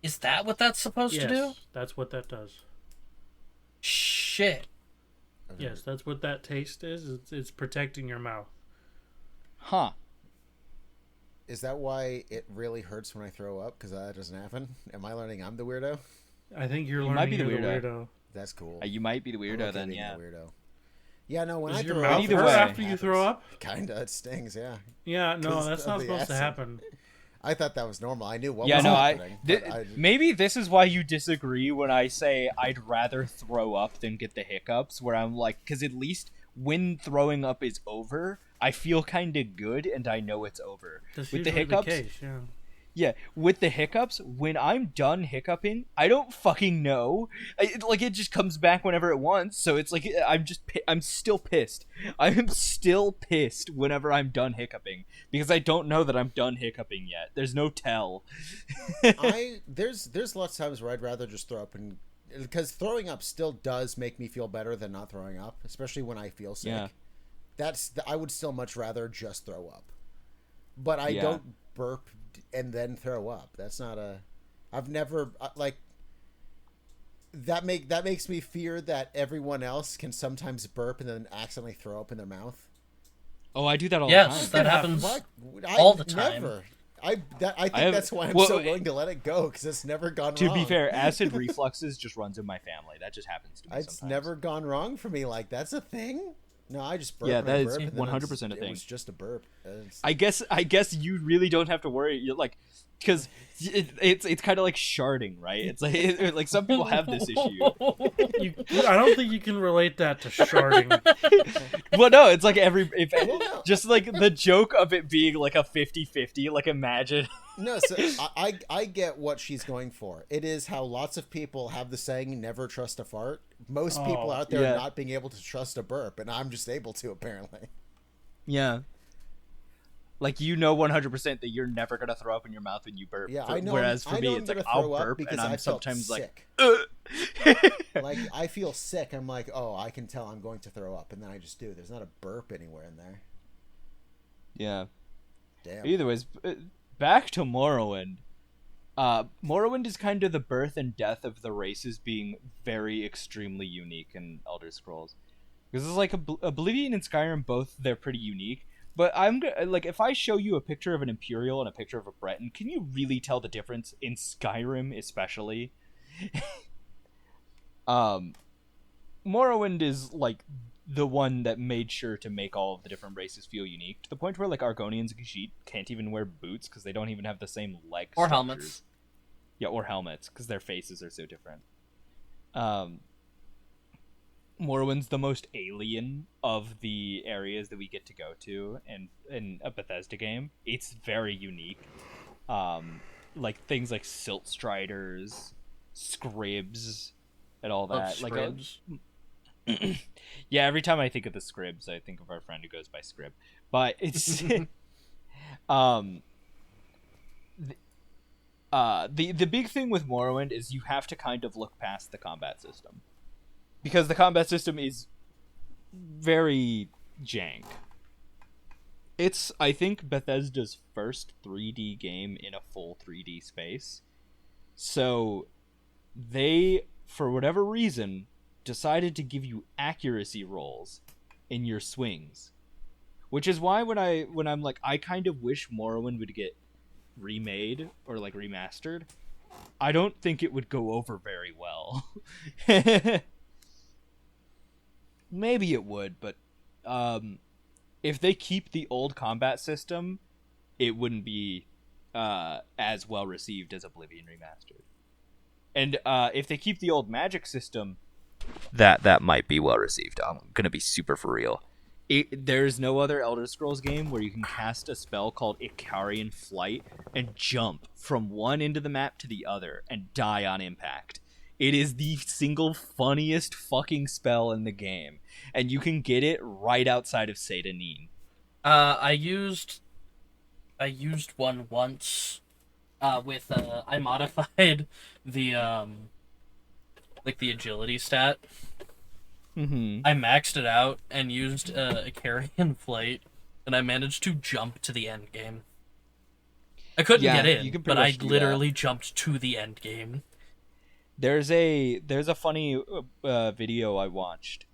Is that what that's supposed to do? Yes, that's what that does. Shit. Yes, that's what that taste is. It's protecting your mouth. Huh. Is that why it really hurts when I throw up? Because that doesn't happen? Am I learning I'm the weirdo? I think you're learning you're the weirdo. That's cool. You might be the weirdo then, yeah. The weirdo. Yeah, no, when Does I your throw mouth up... hurt after you throw up? Kinda, it stings, yeah. Yeah, no, that's not supposed to happen. I thought that was normal. I knew what Yeah, was no, happening. maybe this is why you disagree when I say I'd rather throw up than get the hiccups, where I'm like, because at least when throwing up is over, I feel kind of good and I know it's over. That's With the usually hiccups, case, yeah. yeah, with the hiccups, when I'm done hiccuping, I don't fucking know. It just comes back whenever it wants. So it's like I'm still pissed. I'm still pissed whenever I'm done hiccuping because I don't know that I'm done hiccuping yet. There's no tell. There's lots of times where I'd rather just throw up, and because throwing up still does make me feel better than not throwing up, especially when I feel sick. Yeah. I would still much rather just throw up, but I Yeah. don't burp and then throw up. That's not a. I've never like. That makes me fear that everyone else can sometimes burp and then accidentally throw up in their mouth. Oh, I do that all the Yes, time. that happens What? all the time. Never. I think have- that's why I'm well, so willing to let it go, because it's never gone To wrong. be fair, acid refluxes just runs in my family. That just happens to me It's sometimes. never gone wrong for me. Like, that's a thing. No, I just burp. Yeah, and that I is burp, and then 100% a It thing. was just a burp. It's- I guess you really don't have to worry. You're like, because it's kind of like sharding, right? It's like some people have this issue. I don't think you can relate that to sharding. Well, no, it's like no. just like the joke of it being like a 50-50. Like imagine. No, so I get what she's going for. It is how lots of people have the saying, never trust a fart. Most people out there Yeah. not being able to trust a burp, and I'm just able to, apparently. Yeah. Like 100% that you're never gonna throw up in your mouth when you burp. Yeah, I know. Whereas I for know me, I'm it's like gonna I'll throw up burp because and I'm I felt sometimes sick. like, Like, I feel sick. I'm like, oh, I can tell I'm going to throw up, and then I just do. There's not a burp anywhere in there. yeah. Damn. Either ways, back to Morrowind. Morrowind is kind of the birth and death of the races being very extremely unique in Elder Scrolls. Because it's like Oblivion and Skyrim, both they're pretty unique. But like, if I show you a picture of an Imperial and a picture of a Breton, can you really tell the difference in Skyrim, especially? Morrowind is like the one that made sure to make all of the different races feel unique, to the point where like Argonians and Khajiit can't even wear boots because they don't even have the same leg Or structures. helmets. Yeah, or helmets because their faces are so different. Morrowind's the most alien of the areas that we get to go to in a Bethesda game. It's very unique. Like things like Silt Striders, Scribs, and all that. Scribs. Yeah, every time I think of the Scribs, I think of our friend who goes by Scrib. But it's the big thing with Morrowind is you have to kind of look past the combat system, because the combat system is very jank. It's, I think, Bethesda's first 3D game in a full 3D space. So they, for whatever reason, decided to give you accuracy rolls in your swings. Which is why when I'm like, I kind of wish Morrowind would get remade or like remastered, I don't think it would go over very well. Maybe it would, but if they keep the old combat system, it wouldn't be as well received as Oblivion Remastered. And if they keep the old magic system, that might be well received. I'm gonna be super for real. There's no other Elder Scrolls game where you can cast a spell called Icarian Flight and jump from one end of the map to the other and die on impact. It is the single funniest fucking spell in the game, and you can get it right outside of Seyda-Neen. I used one once. With I modified the like the agility stat. Mm-hmm. I maxed it out and used a carrion flight, and I managed to jump to the end game. I couldn't Yeah, get you in, can but pretty I much do that. literally jumped to the end game. There's a funny video I watched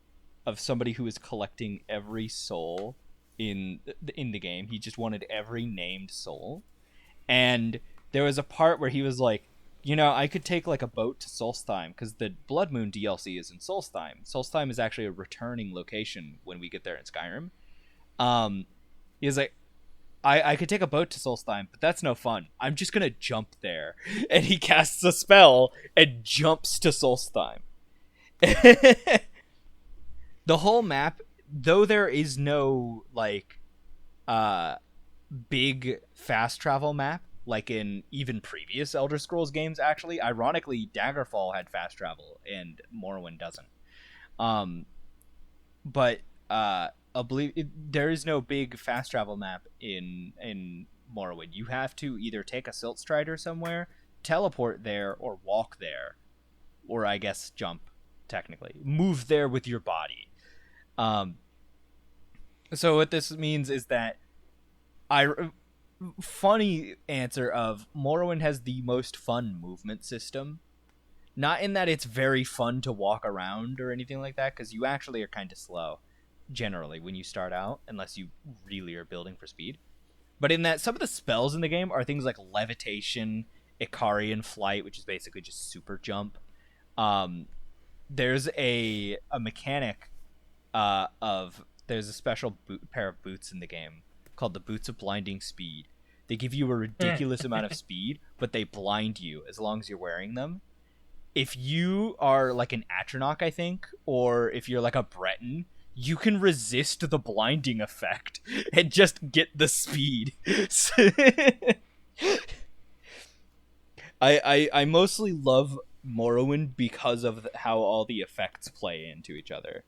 of somebody who was collecting every soul in the game. He just wanted every named soul, and there was a part where he was like, I could take like a boat to Solstheim, because the Blood Moon DLC is in Solstheim. Solstheim is actually a returning location when we get there in Skyrim. He was like, I could take a boat to Solstheim, but that's no fun. I'm just gonna jump there. And he casts a spell and jumps to Solstheim. The whole map, though there is no like big fast travel map like in even previous Elder Scrolls games, actually, ironically, Daggerfall had fast travel and Morrowind doesn't. But I believe there is no big fast travel map in Morrowind. You have to either take a Silt Strider somewhere, teleport there, or walk there, or I guess jump. Technically, move there with your body. So what this means is that funny answer of Morrowind has the most fun movement system. Not in that it's very fun to walk around or anything like that, because you actually are kind of slow, generally, when you start out, unless you really are building for speed. But in that some of the spells in the game are things like Levitation, Icarian Flight, which is basically just super jump. There's a mechanic there's a special pair of boots in the game called the Boots of Blinding Speed. They give you a ridiculous amount of speed, but they blind you as long as you're wearing them. If you are like an Atronach, I think, or if you're like a Breton, you can resist the blinding effect and just get the speed. I mostly love Morrowind because of how all the effects play into each other.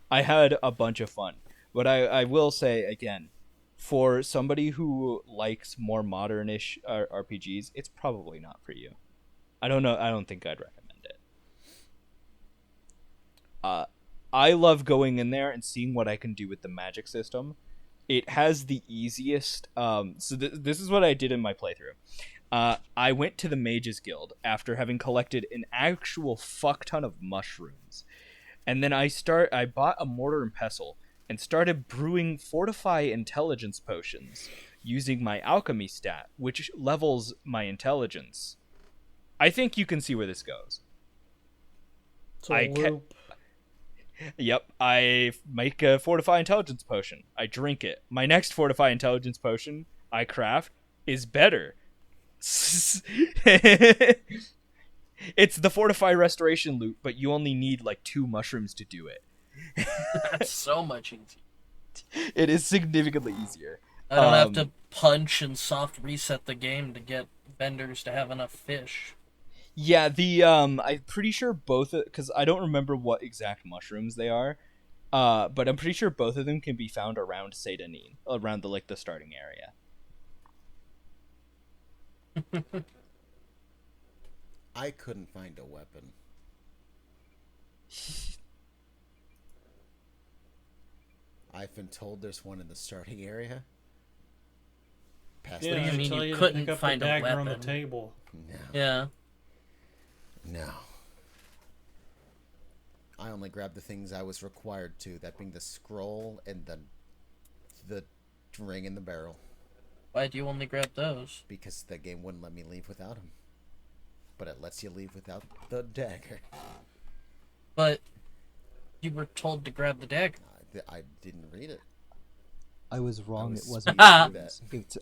I had a bunch of fun, but I will say again, for somebody who likes more modern-ish RPGs, it's probably not for you. I don't know. I don't think I'd recommend it. I love going in there and seeing what I can do with the magic system. It has the easiest. This is what I did in my playthrough. I went to the Mages Guild after having collected an actual fuck ton of mushrooms. And then I bought a mortar and pestle and started brewing Fortify Intelligence potions using my alchemy stat, which levels my intelligence. I think you can see where this goes. So loop. Yep, I make a Fortify Intelligence potion. I drink it. My next Fortify Intelligence potion I craft is better. It's the Fortify Restoration loop, but you only need like 2 mushrooms to do it. That's so much easier. It is significantly easier. I don't have to punch and soft reset the game to get vendors to have enough fish. Yeah, I'm pretty sure both, because I don't remember what exact mushrooms they are, but I'm pretty sure both of them can be found around Seydanin, around the starting area. I couldn't find a weapon. I've been told there's one in the starting area. Past Yeah, do you I mean tell you you to couldn't pick up find the a dagger on the weapon? table. No. Yeah. No. I only grabbed the things I was required to, that being the scroll and the ring in the barrel. Why do you only grab those? Because the game wouldn't let me leave without them. But it lets you leave without the dagger. But you were told to grab the dagger. I didn't read it. I was wrong. was It wasn't that. mushrooms.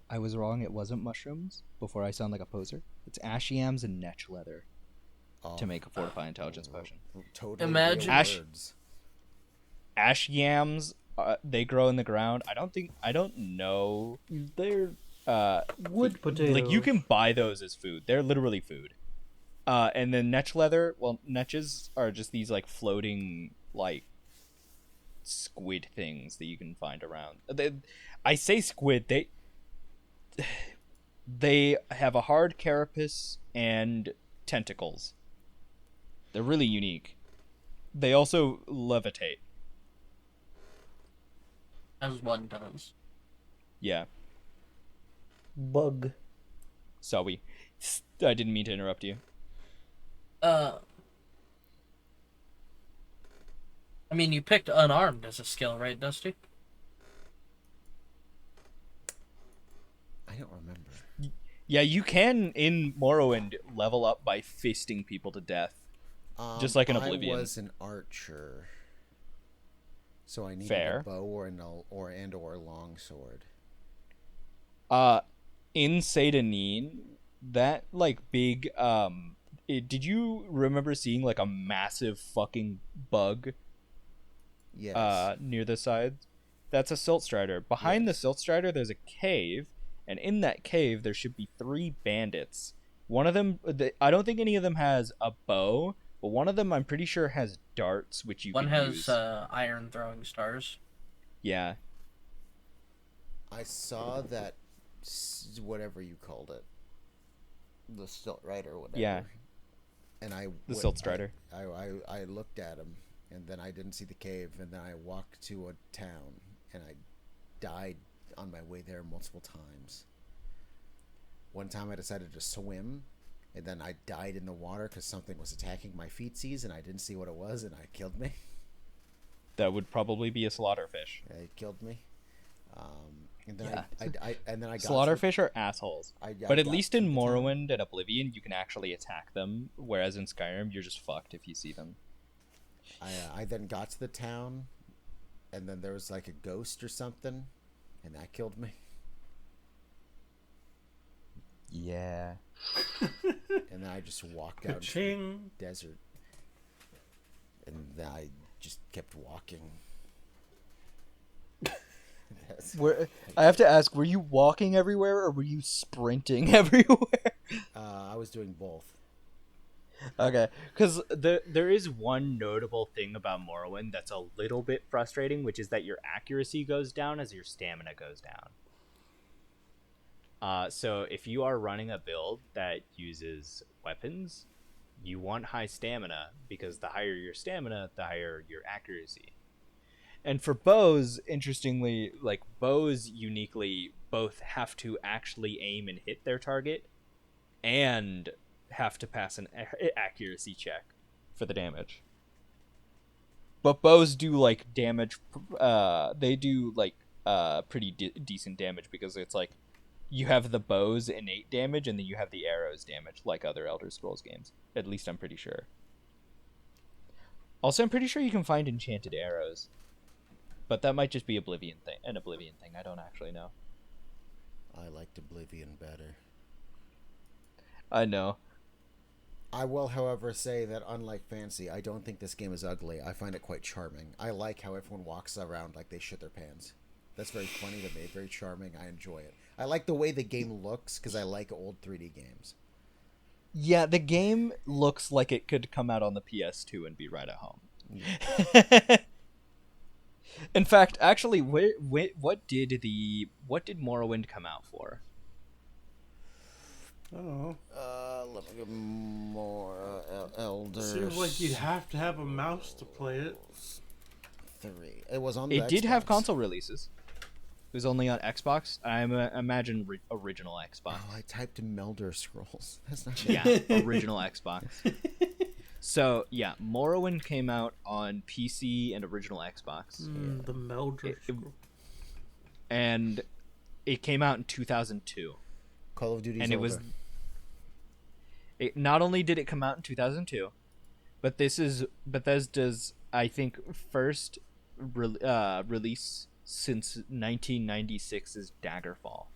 I was wrong. It wasn't mushrooms. Before I sound like a poser, it's ash yams and netch leather to make a Fortify Intelligence potion. Totally Imagine- real words. Ash yams, they grow in the ground. I don't know. They're Wood potatoes. like you can buy those as food. They're literally food. And then netch leather. Well, netches are just these like floating like squid things that you can find around. I say squid. They have a hard carapace and tentacles. They're really unique. They also levitate. As one does. Yeah. Bug. Sorry. I didn't mean to interrupt you. I mean, you picked unarmed as a skill, right, Dusty? I don't remember. Yeah, you can in Morrowind level up by fisting people to death. Just like in Oblivion. I was an archer, so I needed Fair. a bow or a longsword. In Seydanine, that like big did you remember seeing like a massive fucking bug Yes. near the sides? That's a silt strider. Behind the Yes. silt strider there's a cave, and in that cave there should be 3 bandits. One of them, I don't think any of them has a bow, but one of them I'm pretty sure has darts which you One can has use. iron throwing stars. Yeah. I saw that, whatever you called it, the silt rider, whatever. Yeah. And The silt strider. I looked at him, and then I didn't see the cave, and then I walked to a town, and I died on my way there multiple times. One time I decided to swim, and then I died in the water because something was attacking my feetsies, and I didn't see what it was, and it killed me. That would probably be a slaughterfish. It killed me. And then Yeah. I got Slaughterfish are assholes. But at got least to in the town. Morrowind and Oblivion, you can actually attack them, whereas in Skyrim, you're just fucked if you see them. I then got to the town, and then there was like a ghost or something, and that killed me. Yeah. And then I just walked out into Ka-ching. the desert, and then I just kept walking. I have to ask, were you walking everywhere or were you sprinting everywhere? I was doing both. Okay, because there is one notable thing about Morrowind that's a little bit frustrating, which is that your accuracy goes down as your stamina goes down. So if you are running a build that uses weapons, you want high stamina, because the higher your stamina, the higher your accuracy. And for bows, interestingly, like bows uniquely both have to actually aim and hit their target and have to pass an accuracy check for the damage. But bows do like damage, they do like pretty decent damage, because it's like you have the bow's innate damage and then you have the arrow's damage, like other Elder Scrolls games. At least I'm pretty sure. Also, I'm pretty sure you can find enchanted arrows. But that might just be an Oblivion thing. I don't actually know. I liked Oblivion better. I know. I will, however, say that unlike Fancy, I don't think this game is ugly. I find it quite charming. I like how everyone walks around like they shit their pants. That's very funny to me, very charming. I enjoy it. I like the way the game looks because I like old 3D games. Yeah, the game looks like it could come out on the PS2 and be right at home. In fact, actually, what did Morrowind come out for? I don't know. Let me get more Elder. Seems like you'd have to have a mouse to play it. 3. It was on the It did have Xbox. console releases. It was only on Xbox. I imagine original Xbox. Oh, I typed in Elder Scrolls. That's not Yeah, original Xbox. So, yeah, Morrowind came out on PC and original Xbox. The Meldrick. And it came out in 2002. Call of Duty's And it older. was... It, not only did it come out in 2002, but this is Bethesda's, I think, first release since 1996's Daggerfall.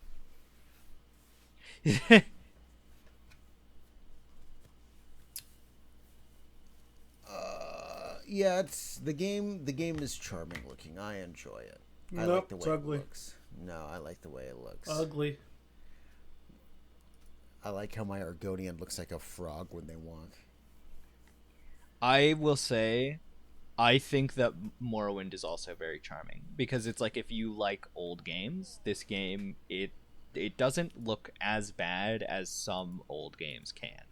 Yeah, it's the game. The game is charming looking. I enjoy it. I Nope, like the it's way ugly. it looks. No, I like the way it looks. Ugly. I like how my Argonian looks like a frog when they walk. I will say, I think that Morrowind is also very charming, because it's like, if you like old games, this game, it doesn't look as bad as some old games can.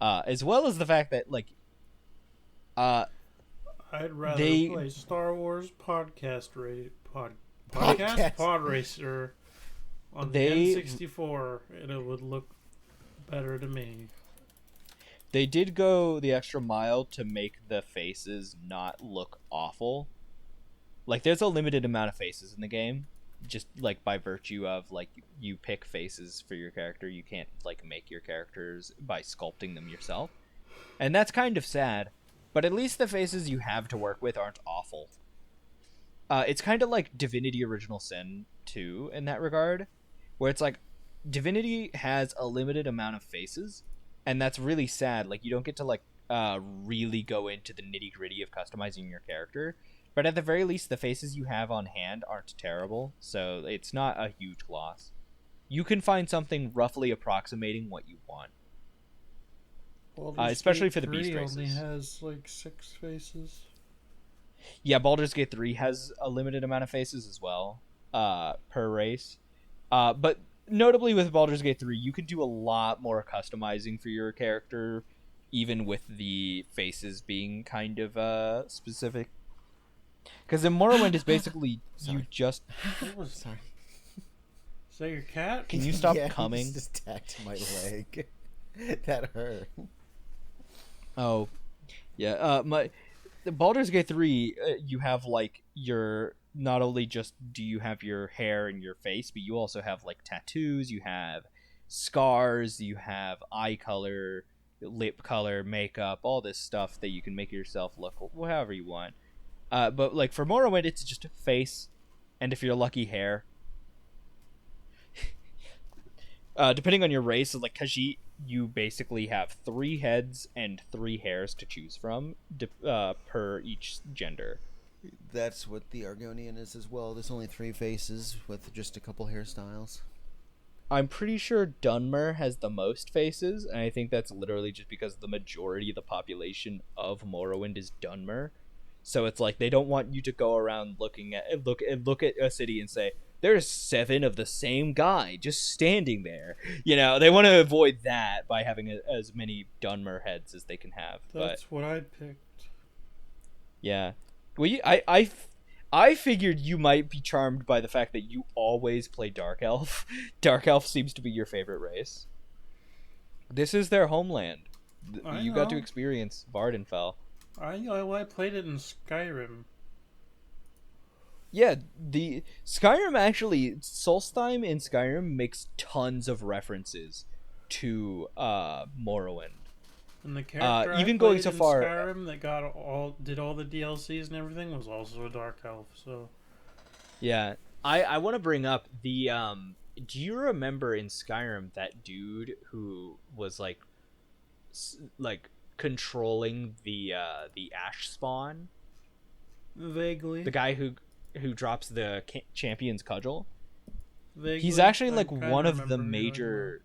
As well as the fact that, like, I'd rather They- play Star Wars podcast Podcast. pod racer on the They- N64, and it would look better to me. they did go the extra mile to make the faces not look awful. Like, there's a limited amount of faces in the game, just like by virtue of, like, you pick faces for your character. You can't, like, make your characters by sculpting them yourself, and that's kind of sad. But at least the faces you have to work with aren't awful. It's kind of like Divinity Original Sin too in that regard, where it's like Divinity has a limited amount of faces, and that's really sad. Like, you don't get to like really go into the nitty gritty of customizing your character. But at the very least, the faces you have on hand aren't terrible, so it's not a huge loss. You can find something roughly approximating what you want. Especially for the beast races. Only has like 6 faces. Yeah, Baldur's Gate 3 has a limited amount of faces as well, per race. But notably with Baldur's Gate 3, you can do a lot more customizing for your character, even with the faces being kind of specific. Because in Morrowind is basically you just... Sorry. Is that your cat? Can you stop Yeah, coming? He just attacked my leg. That hurt. Oh, yeah. The Baldur's Gate 3, you have like your, not only just do you have your hair and your face, but you also have like tattoos, you have scars, you have eye color, lip color, makeup, all this stuff that you can make yourself look however you want. But like for Morrowind, it's just a face, and if you're lucky, hair. Depending on your race, like Khajiit, you basically have 3 heads and 3 hairs to choose from per each gender. That's what the Argonian is as well. There's only 3 faces with just a couple hairstyles. I'm pretty sure Dunmer has the most faces, and I think that's literally just because the majority of the population of Morrowind is Dunmer. So it's like they don't want you to go around look at a city and say, there's 7 of the same guy just standing there. You know, they want to avoid that by having as many Dunmer heads as they can have. That's what I picked. Yeah. Well, I figured you might be charmed by the fact that you always play Dark Elf. Dark Elf seems to be your favorite race. This is their homeland. You got to experience Vardenfell. I know. I played it in Skyrim. Yeah, the Skyrim actually, Solstheim in Skyrim makes tons of references to Morrowind. And the character even I going played so in far, Skyrim that did all the DLCs and everything was also a dark elf. So yeah, I want to bring up the do you remember in Skyrim that dude who was like controlling the ash spawn? Vaguely. The guy who drops the champion's cudgel? Vaguely. He's actually I like kinda one of the remember major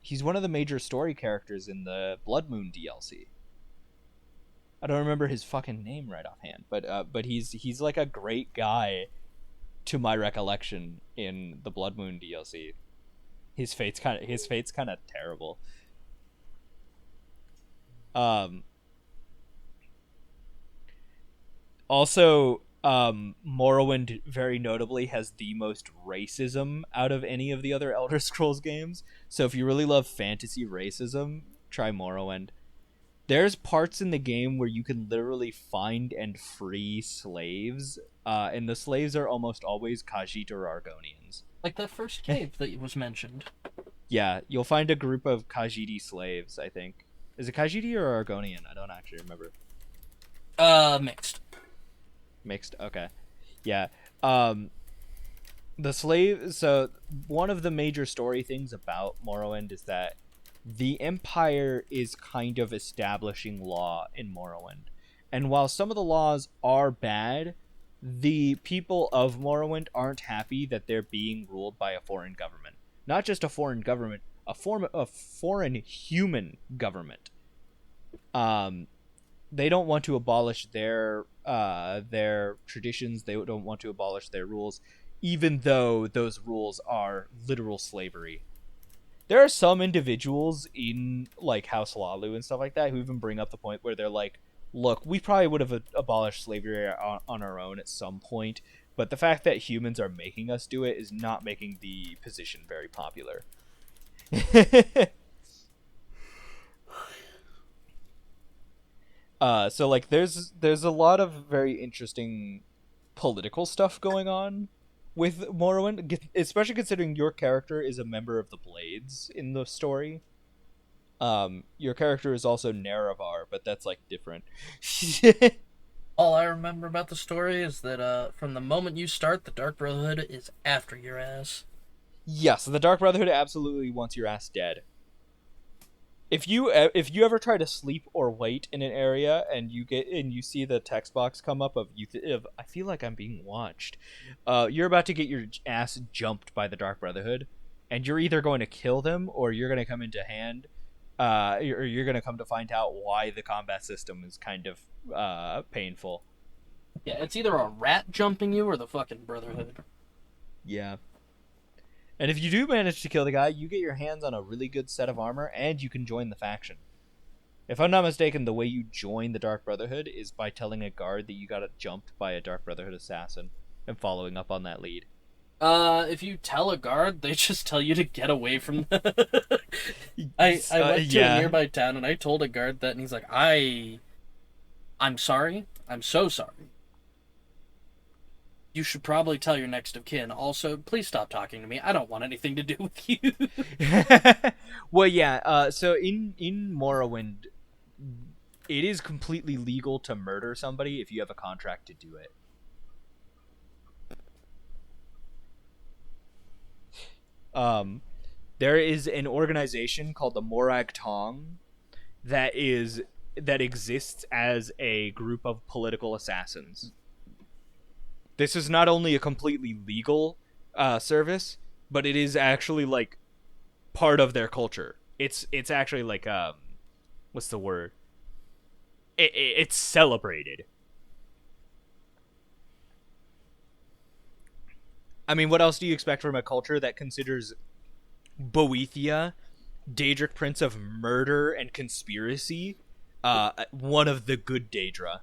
he's one of the major story characters in the Blood Moon DLC. I don't remember his fucking name right offhand, but he's like a great guy to my recollection in the Blood Moon DLC. His fate's kind of terrible. Also, Morrowind very notably has the most racism out of any of the other Elder Scrolls games. So if you really love fantasy racism, try Morrowind. There's parts in the game where you can literally find and free slaves, and the slaves are almost always Khajiit or Argonians. Like that first cave that was mentioned. Yeah, you'll find a group of Khajiiti slaves, I think. Is it Khajiiti or Argonian? I don't actually remember. Mixed, okay. Yeah. So one of the major story things about Morrowind is that the Empire is kind of establishing law in Morrowind. And while some of the laws are bad, the people of Morrowind aren't happy that they're being ruled by a foreign government. Not just a foreign government, a foreign human government. They don't want to abolish their traditions. They don't want to abolish their rules, even though those rules are literal slavery. There are some individuals in like House Lalu and stuff like that who even bring up the point where they're like, look, we probably would have abolished slavery on our own at some point, but the fact that humans are making us do it is not making the position very popular. So like there's a lot of very interesting political stuff going on with Morrowind, especially considering your character is a member of the Blades in the story. Your character is also Nerevar, but that's like different. All I remember about the story is that from the moment you start, the Dark Brotherhood is after your ass. Yes, the Dark Brotherhood absolutely wants your ass dead. If you ever try to sleep or wait in an area and you see the text box come up of I feel like I'm being watched, you're about to get your ass jumped by the Dark Brotherhood, and you're either going to kill them or you're going to come into hand, or you're going to come to find out why the combat system is kind of painful. Yeah, it's either a rat jumping you or the fucking Brotherhood. Yeah. And if you do manage to kill the guy, you get your hands on a really good set of armor, and you can join the faction. If I'm not mistaken, the way you join the Dark Brotherhood is by telling a guard that you got jumped by a Dark Brotherhood assassin, and following up on that lead. If you tell a guard, they just tell you to get away from them. I went to a nearby town, and I told a guard that, and he's like, I'm sorry. I'm so sorry. You should probably tell your next of kin. Also, please stop talking to me. I don't want anything to do with you. Well, yeah. So in Morrowind, it is completely legal to murder somebody if you have a contract to do it. There is an organization called the Morag Tong that exists as a group of political assassins. This is not only a completely legal service, but it is actually like part of their culture. It's actually like what's the word? It's celebrated. I mean, what else do you expect from a culture that considers Boethia, Daedric Prince of Murder and Conspiracy, one of the good Daedra?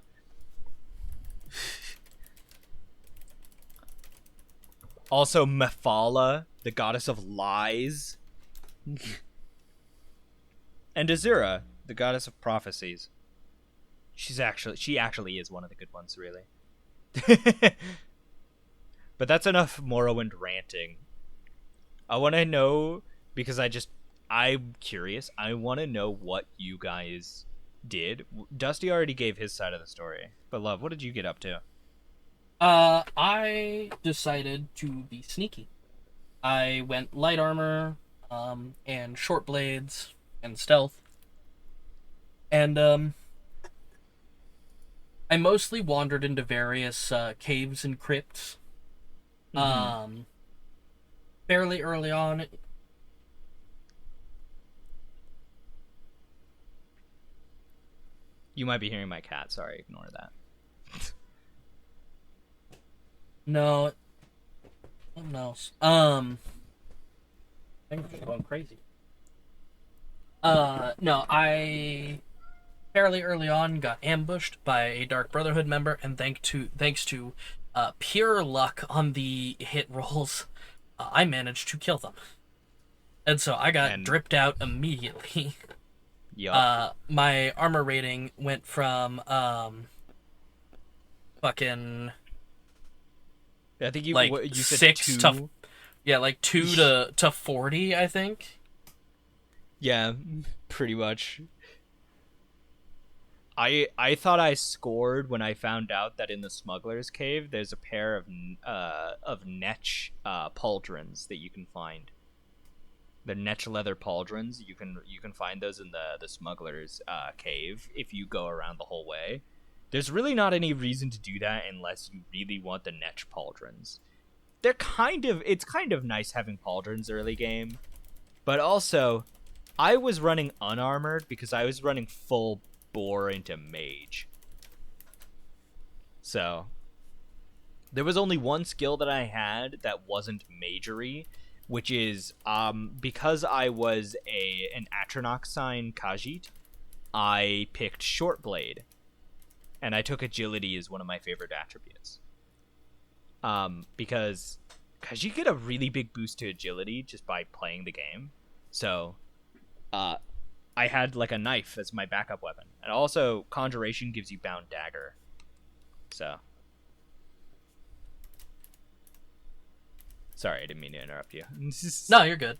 Also, Mephala, the goddess of lies. And Azura, the goddess of prophecies. She actually is one of the good ones, really. But that's enough Morrowind ranting. I want to know, because I'm curious, I want to know what you guys did. Dusty already gave his side of the story. But Love, what did you get up to? I decided to be sneaky. I went light armor, and short blades, and stealth. And, I mostly wandered into various, caves and crypts. Mm-hmm. Fairly early on. You might be hearing my cat. Sorry, ignore that. No. Something else. Things are going crazy. No, I fairly early on got ambushed by a Dark Brotherhood member, and thanks to pure luck on the hit rolls, I managed to kill them. And so I got dripped out immediately. Yup. My armor rating went from fucking I think you said 6 2. to 2 to 40, I think. Yeah, pretty much. I thought I scored when I found out that in the Smuggler's Cave there's a pair of Netch pauldrons that you can find. The Netch leather pauldrons, you can find those in the Smuggler's Cave if you go around the whole way. There's really not any reason to do that unless you really want the Netch pauldrons. It's kind of nice having pauldrons early game, but also I was running unarmored because I was running full bore into mage. So there was only one skill that I had that wasn't magery, which is because I was an Atronach sign Khajiit, I picked short blade, and I took agility as one of my favorite attributes. Because you get a really big boost to agility just by playing the game. So I had like a knife as my backup weapon, and also conjuration gives you bound dagger. So sorry, I didn't mean to interrupt you. No, you're good.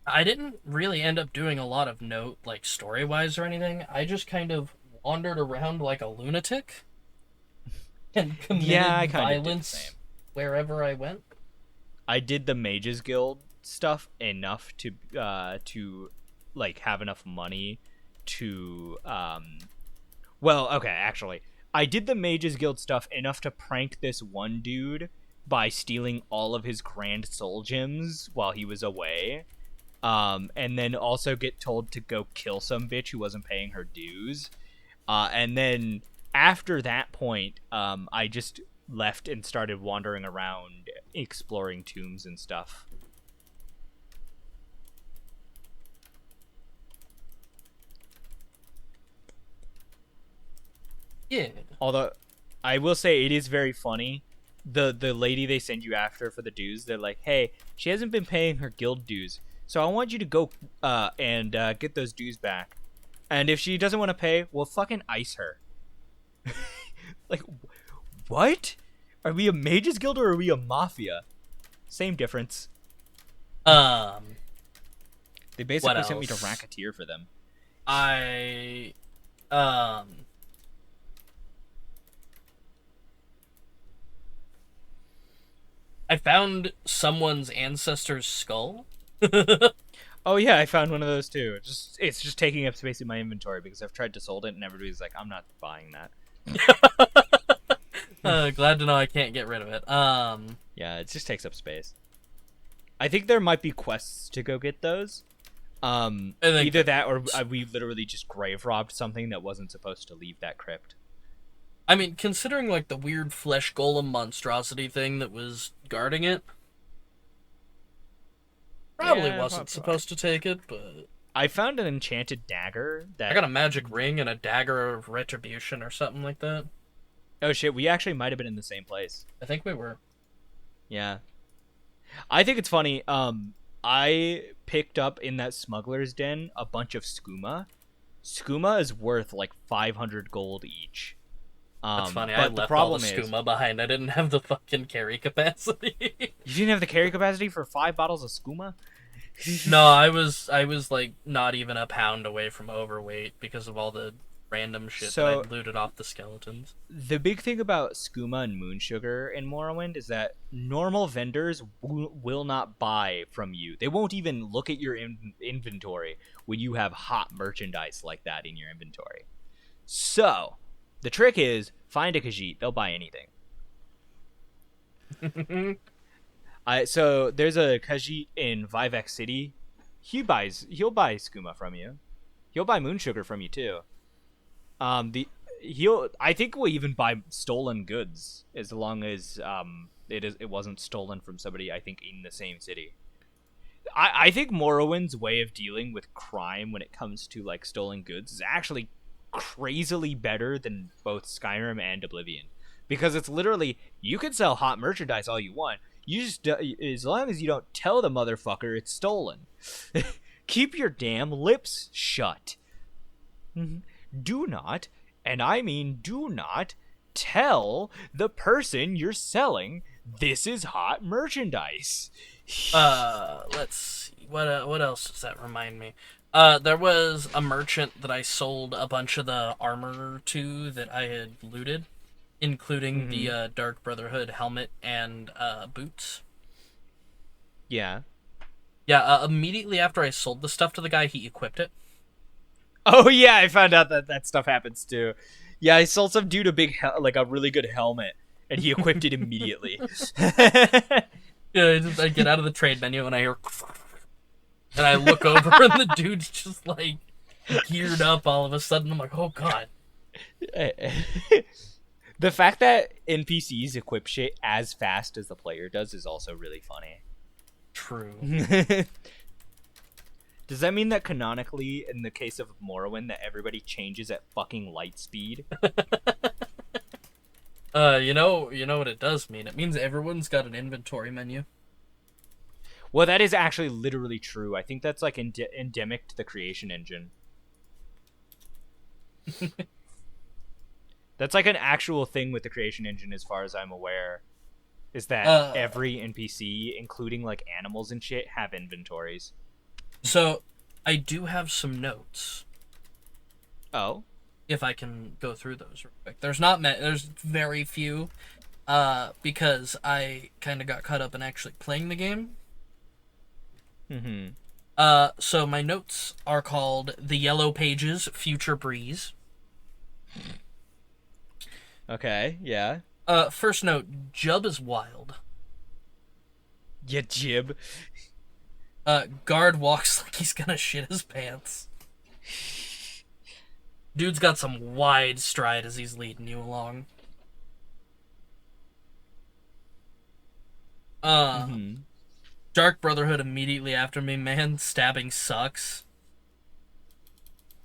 I didn't really end up doing a lot of note, like, story-wise or anything. I just kind of wandered around like a lunatic and committed I kinda did the violence same. wherever I went. I did the Mages Guild stuff enough to like have enough money to well, okay, actually, I did the Mages Guild stuff enough to prank this one dude by stealing all of his Grand Soul Gems while he was away. And then also get told to go kill some bitch who wasn't paying her dues. And then after that point, I just left and started wandering around exploring tombs and stuff. Yeah. Although I will say it is very funny. The lady they send you after for the dues, they're like, hey, she hasn't been paying her guild dues, so I want you to go and get those dues back. And if she doesn't want to pay, we'll fucking ice her. Like, what? Are we a mages guild or are we a mafia? Same difference. They basically sent me to racketeer for them. I found someone's ancestor's skull. Oh yeah, I found one of those too. It's just taking up space in my inventory because I've tried to sold it and everybody's like, I'm not buying that. Glad to know I can't get rid of it. Yeah, it just takes up space. I think there might be quests to go get those. Either that or we literally just grave robbed something that wasn't supposed to leave that crypt. I mean, considering like the weird flesh golem monstrosity thing that was guarding it, probably wasn't supposed to take it, but I found an enchanted dagger that I got a magic ring and a dagger of retribution or something like that. Oh shit, we actually might have been in the same place. I think we were. Yeah. I think it's funny. I picked up in that smuggler's den a bunch of skooma. Skooma is worth like 500 gold each. That's funny. But I the left problem all the skooma behind. I didn't have the fucking carry capacity. You didn't have the carry capacity for 5 bottles of skooma? No, I was like not even a pound away from overweight because of all the random shit that I looted off the skeletons. The big thing about skooma and moon sugar in Morrowind is that normal vendors will not buy from you. They won't even look at your inventory when you have hot merchandise like that in your inventory. So, the trick is find a Khajiit. They'll buy anything. So there's a Khajiit in Vivek City. He'll buy skooma from you. He'll buy moon sugar from you too. I think we'll even buy stolen goods as long as it wasn't stolen from somebody I think in the same city. I think Morrowind's way of dealing with crime when it comes to like stolen goods is actually crazily better than both Skyrim and Oblivion, because it's literally you can sell hot merchandise all you want. You just as long as you don't tell the motherfucker it's stolen. Keep your damn lips shut. Do not, and I mean do not, tell the person you're selling this is hot merchandise. Let's see. What else does that remind me? There was a merchant that I sold a bunch of the armor to that I had looted, including the Dark Brotherhood helmet and boots. Yeah. Yeah, immediately after I sold the stuff to the guy, he equipped it. Oh yeah, I found out that stuff happens too. Yeah, I sold some dude a really good helmet, and he equipped it immediately. Yeah, I get out of the trade menu and I hear, and I look over and the dude's just like geared up all of a sudden. I'm like, oh god. The fact that NPCs equip shit as fast as the player does is also really funny. True. Does that mean that canonically, in the case of Morrowind, that everybody changes at fucking light speed? You know what it does mean? It means everyone's got an inventory menu. Well, that is actually literally true. I think that's like endemic to the creation engine. That's like an actual thing with the creation engine, as far as I'm aware, is that every NPC, including like animals and shit, have inventories. So, I do have some notes. Oh? if I can go through those real quick. There's very few, because I kind of got caught up in actually playing the game. Mm-hmm. So my notes are called The Yellow Pages, Future Breeze. Okay, yeah. First note, Jub is wild. Yeah, Jib. Guard walks like he's gonna shit his pants. Dude's got some wide stride as he's leading you along. Mm-hmm. Dark Brotherhood immediately after me, man. Stabbing sucks.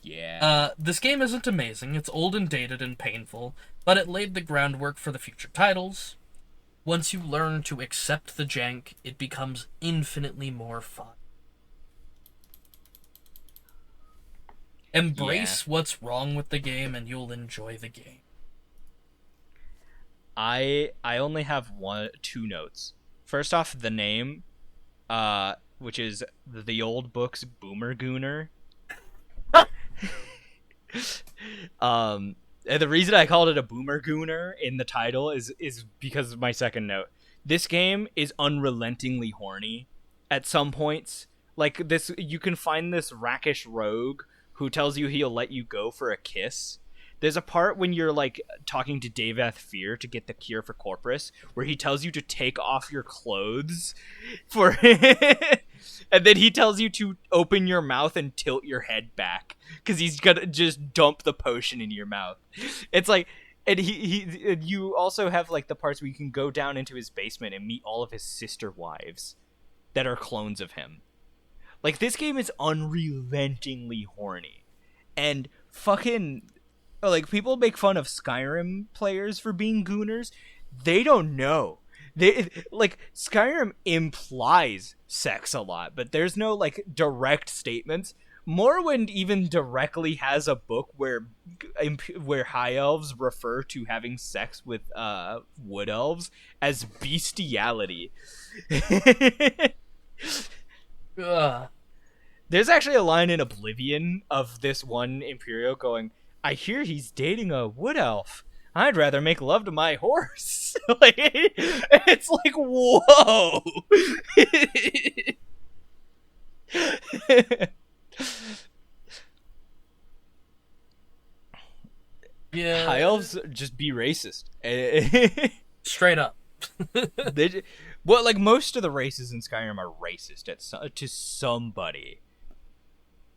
Yeah. This game isn't amazing. It's old and dated and painful, but it laid the groundwork for the future titles. Once you learn to accept the jank, it becomes infinitely more fun. Embrace what's wrong with the game and you'll enjoy the game. I only have two notes. First off, the name, which is the old book's Boomer Gooner. And the reason I called it a Boomer Gooner in the title is because of my second note. This game is unrelentingly horny at some points. Like this, you can find this rakish rogue who tells you he'll let you go for a kiss. There's a part when you're like talking to Daveth Fear to get the cure for Corpus, where he tells you to take off your clothes for, and then he tells you to open your mouth and tilt your head back because he's gonna just dump the potion in your mouth. It's like, and and you also have like the parts where you can go down into his basement and meet all of his sister wives that are clones of him. Like, this game is unrelentingly horny. And fucking, like, people make fun of Skyrim players for being gooners. They don't know. Like, Skyrim implies sex a lot, but there's no, like, direct statements. Morrowind even directly has a book where high elves refer to having sex with wood elves as bestiality. Ugh. There's actually a line in Oblivion of this one Imperial going, "I hear he's dating a wood elf. I'd rather make love to my horse." Like, it's like, whoa. Yeah. High elves just be racist. Straight up. Well, like, most of the races in Skyrim are racist to somebody.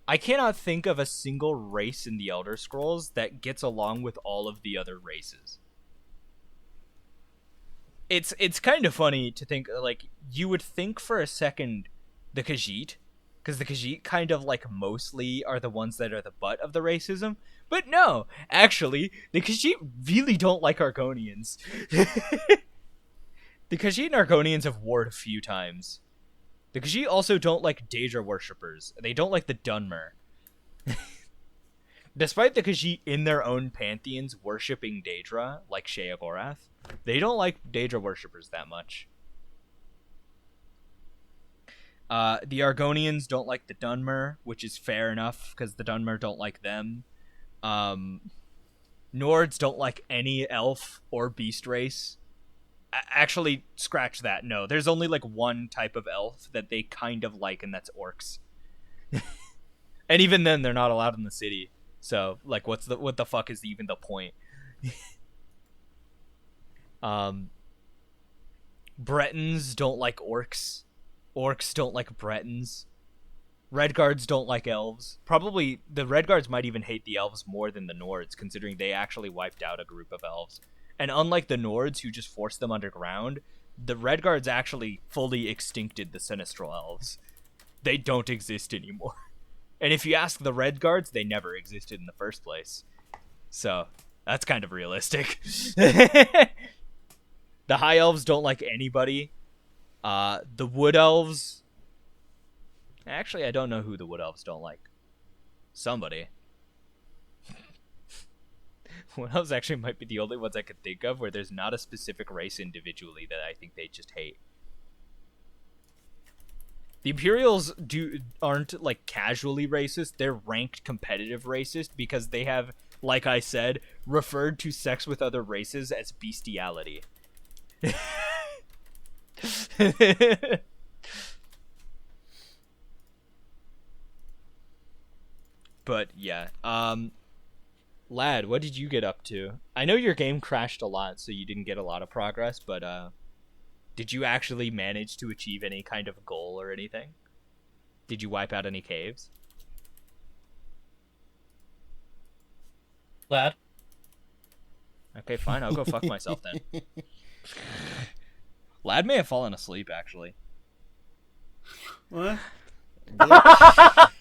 I cannot think of a single race in the Elder Scrolls that gets along with all of the other races. It's kind of funny to think, like, you would think for a second the Khajiit, because the Khajiit kind of, like, mostly are the ones that are the butt of the racism, but no, actually, the Khajiit really don't like Argonians. The Khajiit and Argonians have warred a few times. The Khajiit also don't like Daedra worshippers. They don't like the Dunmer. Despite the Khajiit in their own pantheons worshipping Daedra, like Sheogorath, they don't like Daedra worshippers that much. The Argonians don't like the Dunmer, which is fair enough, because the Dunmer don't like them. Nords don't like any elf or beast race. Actually, scratch that. No, there's only like one type of elf that they kind of like, and that's orcs. And even then, they're not allowed in the city. So, like, what the fuck is even the point? Bretons don't like orcs. Orcs don't like Bretons. Redguards don't like elves. Probably the Redguards might even hate the elves more than the Nords, considering they actually wiped out a group of elves. And unlike the Nords, who just forced them underground, the Redguards actually fully extincted the Sinistral Elves. They don't exist anymore. And if you ask the Redguards, they never existed in the first place. So, that's kind of realistic. The High Elves don't like anybody. The Wood Elves... Actually, I don't know who the Wood Elves don't like. Somebody. Wood Elves actually might be the only ones I could think of where there's not a specific race individually that I think they just hate. The Imperials aren't like casually racist, they're ranked competitive racist because they have like I said, referred to sex with other races as bestiality. But yeah, Lad, what did you get up to? I know your game crashed a lot, so you didn't get a lot of progress, but did you actually manage to achieve any kind of goal or anything? Did you wipe out any caves? Lad? Okay, fine, I'll go fuck myself then. Lad may have fallen asleep, actually. What?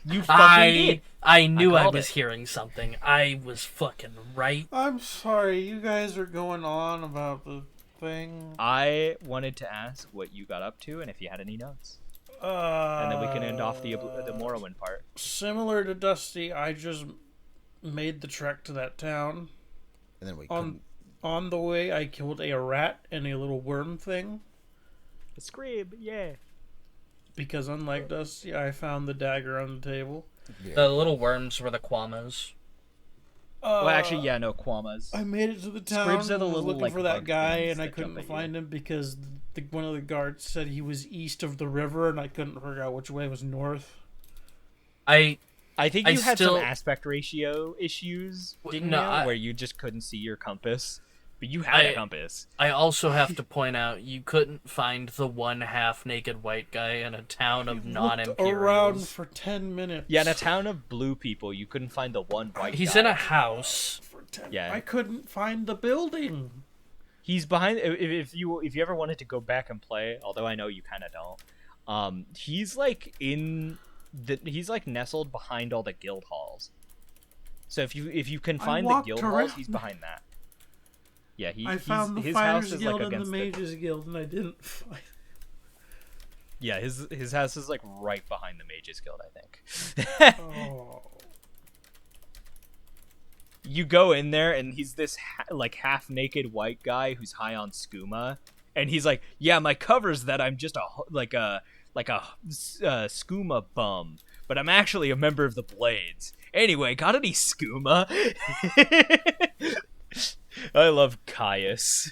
You fucking did. I knew I called was it. hearing something. I was fucking right. I'm sorry, you guys are going on about the thing. I wanted to ask what you got up to and if you had any notes. And then we can end off the Morrowind part. Similar to Dusty, I just made the trek to that town. And then we On the way, I killed a rat and a little worm thing. The Scream, yeah. Because unlike Dusty, I found the dagger on the table. yeah. The little worms were the Quamas. Well, actually, yeah, no, Quamas. I made it to the town. Scribs are the was little, looking like, for that bug guy, things and I that jump couldn't at you. find him because one of the guards said he was east of the river, and I couldn't figure out which way was north. I think you had still- some aspect ratio issues, didn't No, you? Where you just couldn't see your compass. But you had a compass. I also have to point out you couldn't find the one half-naked white guy in a town of Looked around non-Imperials. for 10 minutes. Yeah, in a town of blue people, you couldn't find the one white He's guy. in a house. For 10 Yeah. I couldn't find the building. He's behind. If you ever wanted to go back and play, although I know you kind of don't, he's like he's like nestled behind all the guild halls. So if you can find the walked guild around. halls, he's behind that. Yeah, I found the his Fighters house is Guild like and the against Mages Guild, and I didn't find. Yeah, his house is like right behind the Mages Guild, I think. Oh. You go in there and he's this like half naked white guy who's high on skooma, and he's like, "Yeah, my cover's that I'm just a skooma bum, but I'm actually a member of the Blades. Anyway, got any skooma?" I love Caius.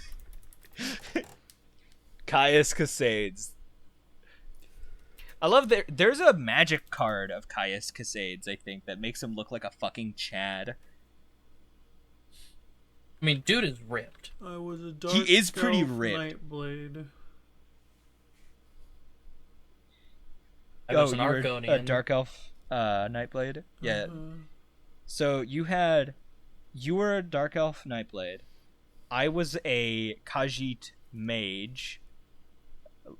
Caius Casades. I love there's a magic card of Caius Casades, I think, that makes him look like a fucking Chad. I mean, dude is ripped. I was a dark He is pretty elf ripped. Nightblade. I was an you were Argonian. a dark elf Nightblade? Yeah. So you were a dark elf Nightblade. I was a Khajiit mage.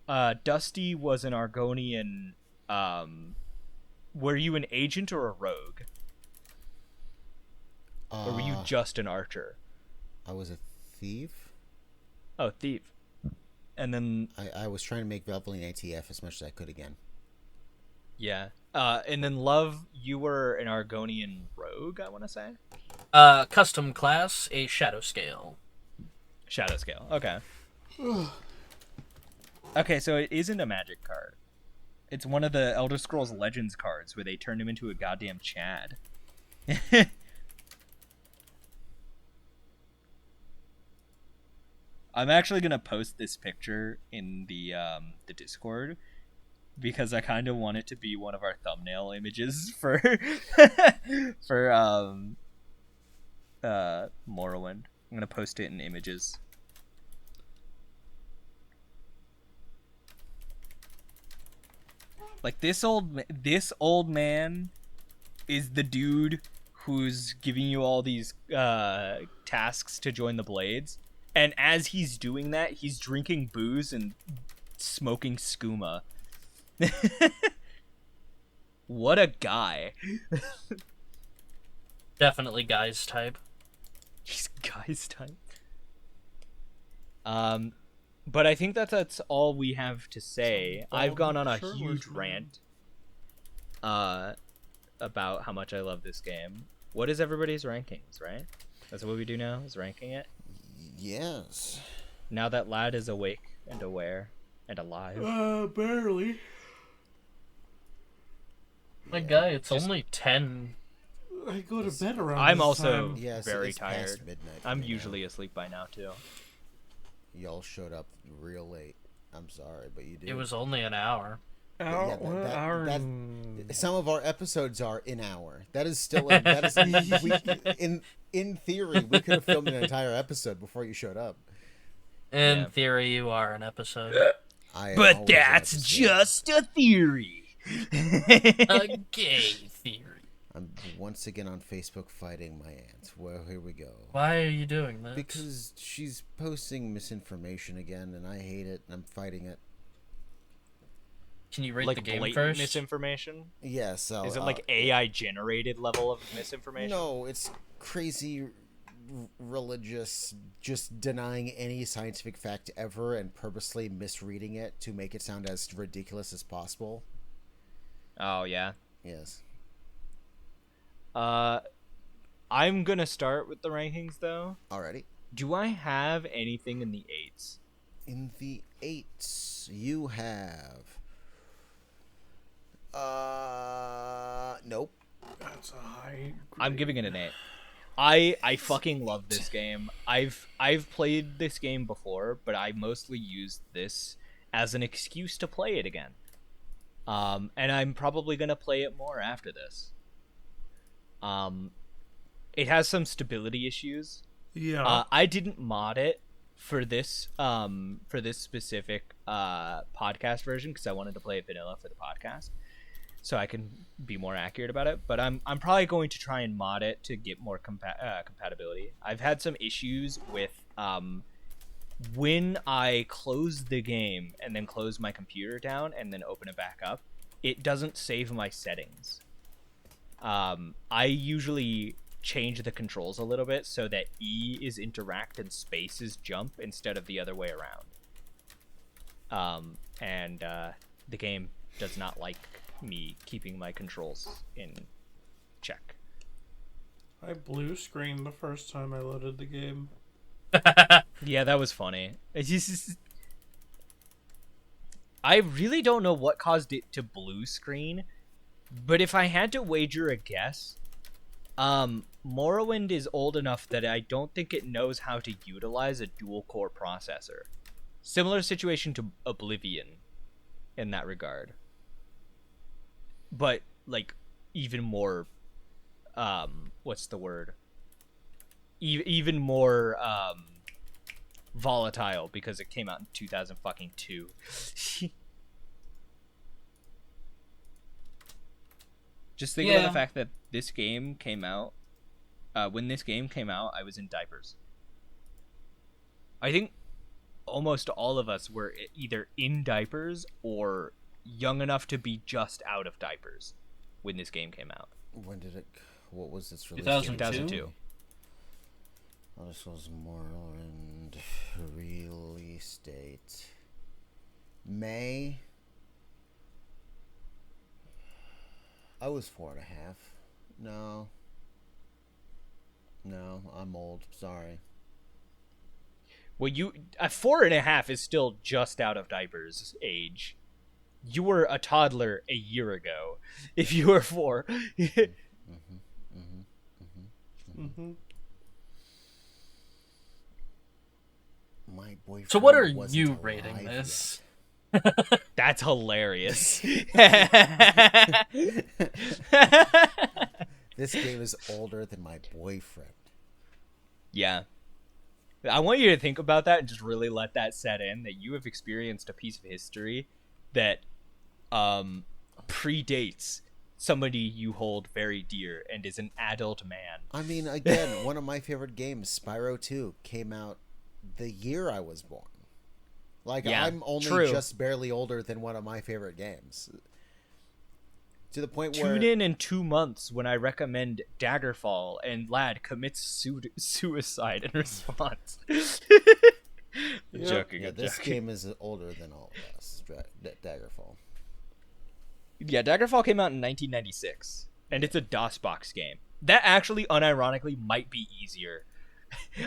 Dusty was an Argonian. Were you an agent or a rogue? Or were you just an archer? I was a thief. Oh, thief. And then I was trying to make Valvoline ATF as much as I could again. yeah. And then Love, you were an Argonian rogue, I want to say. Custom class, a shadow scale. Shadow scale. Okay. Okay, so it isn't a magic card. It's one of the Elder Scrolls Legends cards where they turned him into a goddamn Chad. I'm actually gonna post this picture in the Discord because I kind of want it to be one of our thumbnail images for for Morrowind. I'm gonna post it in images. Like this old man is the dude who's giving you all these tasks to join the Blades, and as he's doing that, he's drinking booze and smoking skooma. What a guy! Definitely guys type. He's guy's type. But I think that's all we have to say. I've gone on a huge rant about how much I love this game. What is everybody's rankings, right? That's what we do now, is ranking it? Yes. Now that Lad is awake and aware and alive. Barely. My guy, it's only 10 I go to bed around. I'm this also time. Yes, very it's past tired. midnight. I'm right now. usually asleep by now too. Y'all showed up real late. I'm sorry, but you did. It was only an hour. Yeah, Hour that- and- some of our episodes are an hour. That is still that is in theory we could have filmed an entire episode before you showed up. In Yeah. theory, you are an episode. I am But always an that's episode. just a theory. A gay theory. I'm once again on Facebook fighting my aunt. Well, here we go. Why are you doing this? Because she's posting misinformation again, and I hate it, and I'm fighting it. Can you rate Like the game blatant first? misinformation? Yes. Is it like AI generated level of misinformation? No, it's crazy religious, just denying any scientific fact ever and purposely misreading it to make it sound as ridiculous as possible. Oh yeah. Yes. I'm gonna start with the rankings though. Alrighty. Do I have anything in the 8s? In the 8s, you have. Nope. That's a high. I'm giving it an 8. I fucking love this game. I've played this game before, but I mostly used this as an excuse to play it again. And I'm probably gonna play it more after this. It has some stability issues. Yeah. I didn't mod it for this specific podcast version because I wanted to play it vanilla for the podcast, so I can be more accurate about it. But I'm probably going to try and mod it to get more compatibility. I've had some issues with when I close the game and then close my computer down and then open it back up, it doesn't save my settings. I usually change the controls a little bit so that E is interact and space is jump instead of the other way around. And the game does not like me keeping my controls in check. I blue screened the first time I loaded the game. Yeah, that was funny. I really don't know what caused it to blue screen, but if I had to wager a guess, Morrowind is old enough that I don't think it knows how to utilize a dual-core processor. Similar situation to Oblivion in that regard. But, like, even more, what's the word? Even more, volatile because it came out in 2002. Just think about the fact that this game came out. When this game came out, I was in diapers. I think almost all of us were either in diapers or young enough to be just out of diapers when this game came out. When did it? What was its release? 2002. Oh, this was Morrowind release date. May. I was 4.5. No, I'm old. Sorry. Well, you 4.5 is still just out of diapers age. You were a toddler a year ago. If you were 4. My boyfriend. So what are wasn't you alive rating yet. this? That's hilarious. This game is older than my boyfriend. Yeah. I want you to think about that and just really let that set in, that you have experienced a piece of history that predates somebody you hold very dear and is an adult man. I mean, again, one of my favorite games, Spyro 2, came out the year I was born. Like, Yeah, I'm only true. just barely older than one of my favorite games. To the point where... Tune in 2 months when I recommend Daggerfall and Lad commits suicide in response. Yep. Joking, Yeah, I'm this joking. game is older than all of us. Daggerfall. Yeah, Daggerfall came out in 1996, and it's a DOSBox game. That actually, unironically, might be easier.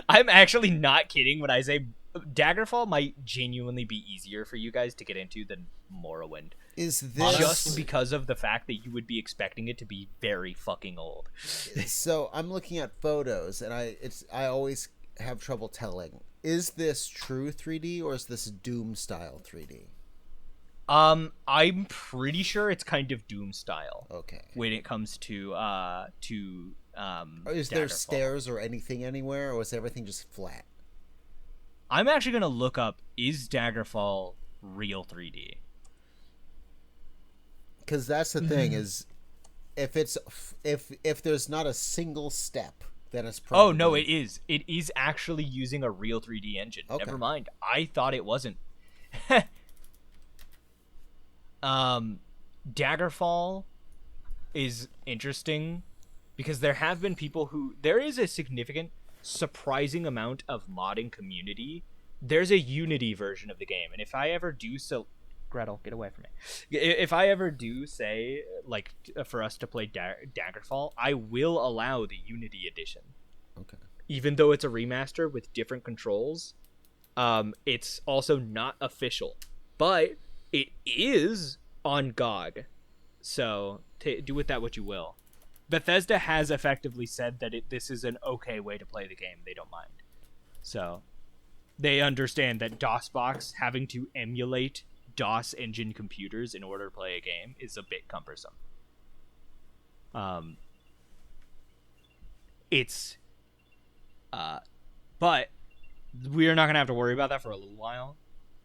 I'm actually not kidding when I say Daggerfall might genuinely be easier for you guys to get into than Morrowind. Is this just because of the fact that you would be expecting it to be very fucking old. So I'm looking at photos, and I always have trouble telling. Is this true 3D or is this Doom style 3D? I'm pretty sure it's kind of Doom style. Okay. When it comes to Is there Daggerfall. stairs or anything anywhere, or is everything just flat? I'm actually gonna look up, is Daggerfall real 3D? Because that's the thing is, if there's not a single step, then it's probably. Oh no, it is. It is actually using a real 3D engine. Okay. Never mind. I thought it wasn't. Daggerfall is interesting because there have been people who there is a significant, surprising amount of modding community. There's a Unity version of the game, and if I ever do so, Gretel, get away from me. If I ever do say like for us to play Daggerfall, I will allow the Unity edition. Okay. Even though it's a remaster with different controls, it's also not official, but it is on GOG. So do with that what you will. Bethesda has effectively said that this is an okay way to play the game. They don't mind. So they understand that DOSBox having to emulate DOS engine computers in order to play a game is a bit cumbersome. But we are not gonna have to worry about that for a little while.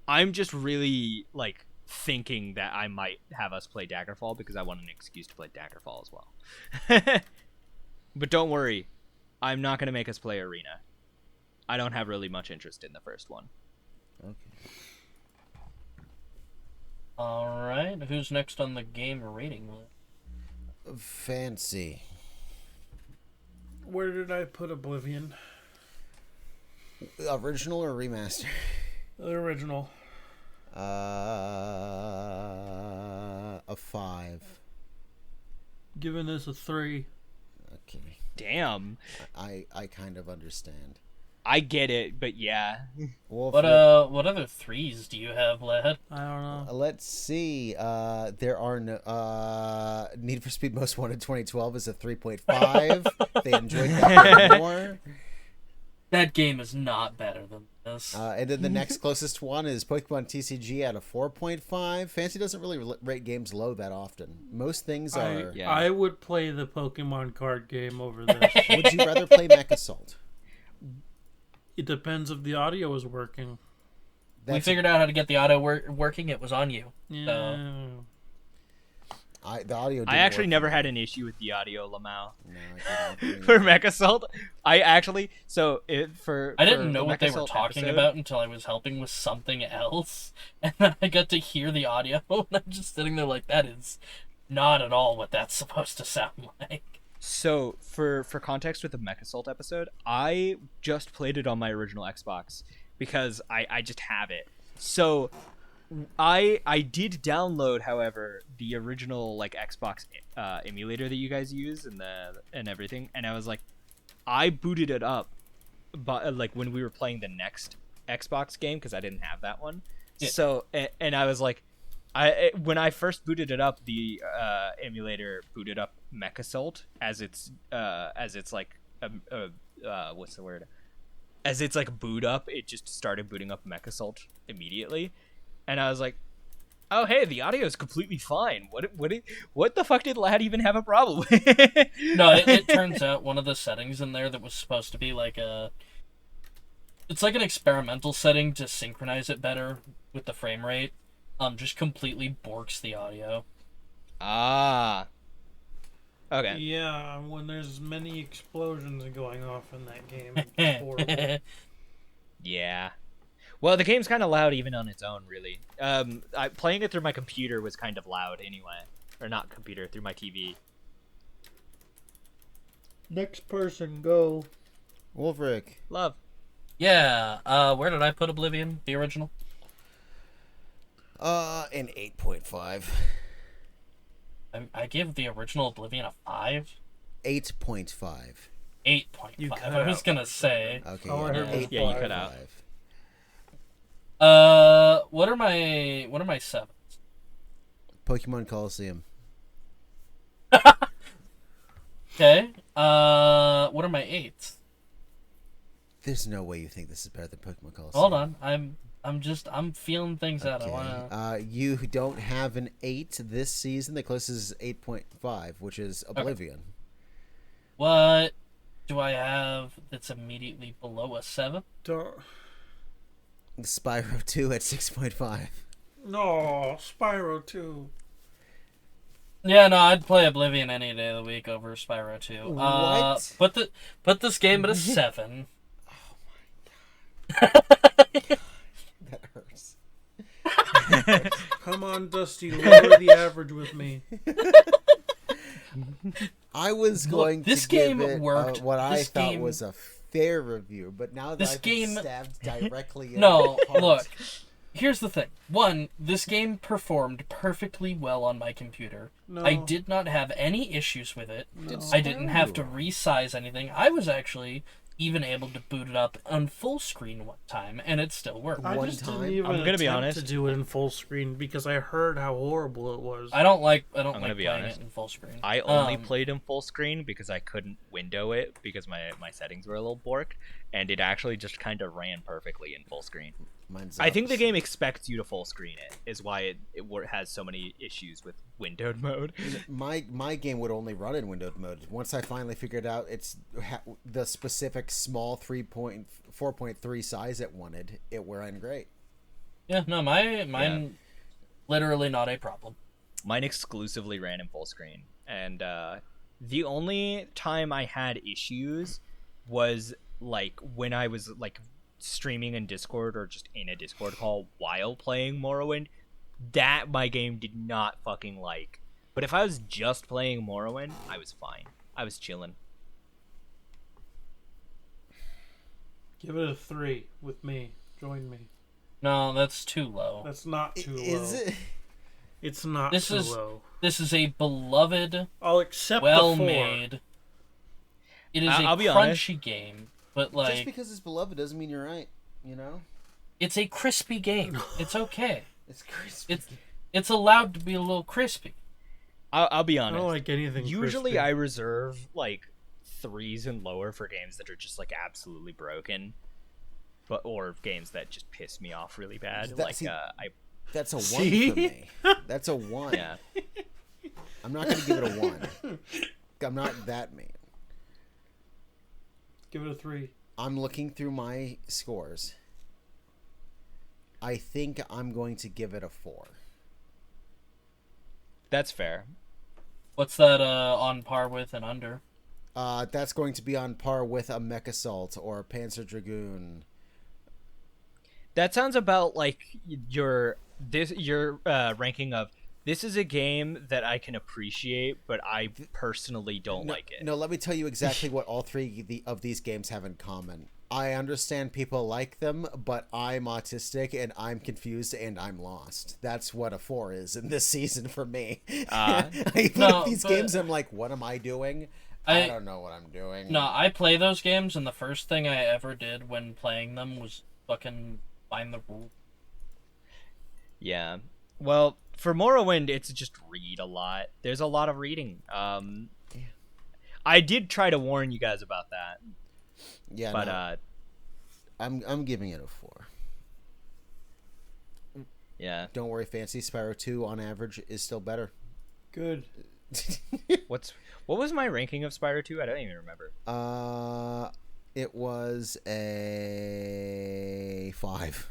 I'm just really like thinking that I might have us play Daggerfall because I want an excuse to play Daggerfall as well. But don't worry, I'm not gonna make us play Arena. I don't have really much interest in the first one. Okay. All right, who's next on the game rating list? Fancy. Where did I put Oblivion? Original or remaster? The original. A 5. Giving this a 3. Okay. Damn, I kind of understand. I get it, but yeah. Wulfryk, What other threes do you have, lad? I don't know. let's see. There are no. Need for Speed Most Wanted 2012 is a 3.5. They enjoyed that more. That game is not better than this. And then the next closest one is Pokemon TCG at a 4.5. Fancy doesn't really rate games low that often. Most things are. Yeah. I would play the Pokemon card game over this. Would you rather play Mech Assault? It depends if the audio is working. We figured out how to get the audio working. It was on you. Yeah. The audio. I actually never had an issue with the audio, Lamau. No, I didn't. For Mech Assault, I actually I didn't know what they were talking about until I was helping with something else, and then I got to hear the audio, and I'm just sitting there like, that is not at all what that's supposed to sound like. So for context with the Mech Assault episode, I just played it on my original Xbox because I just have it. So I did download, however, the original like Xbox emulator that you guys use and everything, and I was like, I booted it up, but like when we were playing the next Xbox game because I didn't have that one. Yeah. So and I was like, when I first booted it up, the emulator booted up Mech Assault as it's like what's the word? As it's like boot up, it just started booting up Mech Assault immediately, and I was like, oh hey, the audio is completely fine. What the fuck did Lad even have a problem with? No, it turns out one of the settings in there that was supposed to be like it's like an experimental setting to synchronize it better with the frame rate. Just completely borks the audio. Ah. Okay. Yeah, when there's many explosions going off in that game, it's horrible. Yeah. Well, the game's kind of loud even on its own, really. Playing it through my computer was kind of loud anyway. Or not computer, through my TV. Next person, go. Wulfryk. Love. Yeah, where did I put Oblivion, the original? An 8.5. I give the original Oblivion a 5. 8.5. 8.5. I was gonna say. Okay. Oh, I heard 8.5. Yeah, you cut out. What are my sevens? Pokemon Coliseum. Okay. What are my 8s? There's no way you think this is better than Pokemon Coliseum. Hold on. I'm feeling things out. I Okay. wanna. You don't have an 8 this season. The closest is 8.5, which is Oblivion. What do I have that's immediately below a 7? Don't... Spyro 2 at 6.5. No, Spyro 2. Yeah, no, I'd play Oblivion any day of the week over Spyro 2. What? Put this game at a 7. That hurts. Come on, Dusty, lower the average with me. I was Look, going this to give game it worked. what I This thought game- was a fair review, but now that This I've been game- stabbed directly in No, the heart, look. Here's the thing. One, this game performed perfectly well on my computer. No. I did not have any issues with it. No. I didn't have to resize anything. I was actually even able to boot it up on full screen one time, and it still worked. I one just time. didn't even I'm gonna be attempt honest. to do it in full screen because I heard how horrible it was. I don't like gonna playing be honest. it in full screen. I only played in full screen because I couldn't window it because my settings were a little borked, and it actually just kind of ran perfectly in full screen. Mine's I think the opposite. game expects you to full screen it, is why it has so many issues with windowed mode. My game would only run in windowed mode. Once I finally figured out it's the specific small 4.3 size it wanted, it ran great. Yeah, no, mine literally not a problem. Mine exclusively ran in full screen, and the only time I had issues was like when I was like streaming in Discord or just in a Discord call while playing Morrowind. That my game did not fucking like. But if I was just playing Morrowind, I was fine. I was chilling. Give it a 3 with me. Join me. No, that's too low. That's not too low. Is it? It's not This too is- low. This is a beloved, I'll accept the 4. well-made. It is I'll a be honest. crunchy game, but Just like because it's beloved doesn't mean you're right. You know, it's a crispy game. It's okay. it's crispy. It's allowed to be a little crispy. I'll be I honest. don't like anything Usually crispy. I reserve like 3s and lower for games that are just like absolutely broken, but or games that just piss me off really bad. That's a 1 See? for me. That's a 1. Yeah. I'm not going to give it a 1. I'm not that mean. Give it a 3. I'm looking through my scores. I think I'm going to give it a 4. That's fair. What's that on par with and under? That's going to be on par with a Mech Assault or a Panzer Dragoon. That sounds about like your ranking of this is a game that I can appreciate, but I personally don't like it. No, let me tell you exactly what all three of these games have in common. I understand people like them, but I'm autistic and I'm confused and I'm lost. That's what a 4 is in this season for me. I play these games, I'm like, what am I doing? I don't know what I'm doing. No, I play those games, and the first thing I ever did when playing them was fucking find the rule. Yeah. Well, for Morrowind, it's just read a lot. There's a lot of reading. I did try to warn you guys about that. Yeah, But no, I'm giving it a 4. yeah. Don't worry, Fancy. Spyro 2 on average is still better. Good. What was my ranking of Spyro 2? I don't even remember. It was a 5.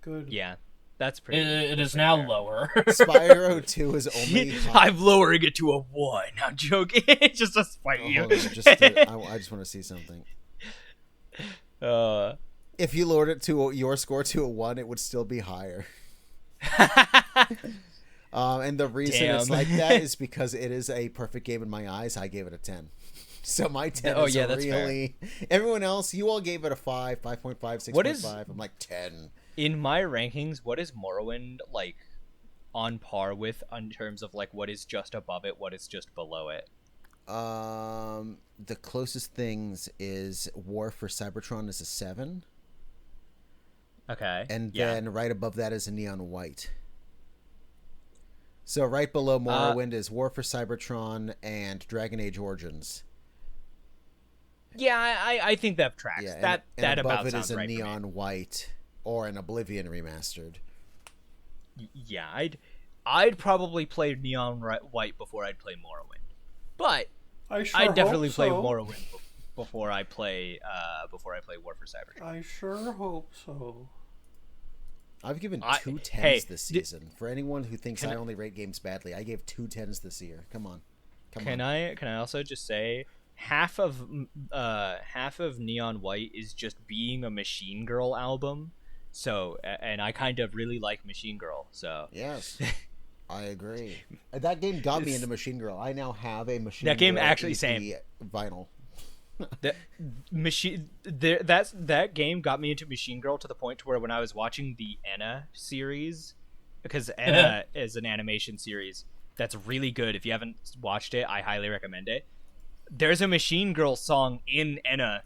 Good. Yeah. That's pretty. It is that's now fair. lower. Spyro 2 is only. I'm lowering it to a 1. I'm joking. Just to spite Oh, you. hold on, I just want to see something. If you lowered it to your score to a 1, it would still be higher. And the reason it's Damn. like that is because it is a perfect game in my eyes. I gave it a 10. So my 10 Oh, is yeah, that's really... Everyone else, you all gave it a 5, 5.5, 6.5. What is- I'm like 10. In my rankings, what is Morrowind like on par with in terms of like what is just above it, what is just below it? The closest things is War for Cybertron is a 7. Okay. And yeah. then right above that is a Neon White. So right below Morrowind is War for Cybertron and Dragon Age Origins. Yeah, I think that tracks. Yeah, that and above about it sounds is a right for me. Neon White or an Oblivion remastered. Yeah, I'd probably play Neon White before I'd play Morrowind, but I'd definitely play Morrowind before I play War for Cybertron. I sure hope so. I've given 2 10s hey, this season. For anyone who thinks I only rate games badly, I gave 2 10s this year. Come on. Can I also just say half of Neon White is just being a Machine Girl album. So, and I kind of really like Machine Girl. So yes, I agree. That game got me into Machine Girl. I now have a Machine. That game Girl actually EP same vinyl. That game got me into Machine Girl to the point to where when I was watching the Enna series, because Enna is an animation series that's really good. If you haven't watched it, I highly recommend it. There's a Machine Girl song in Enna.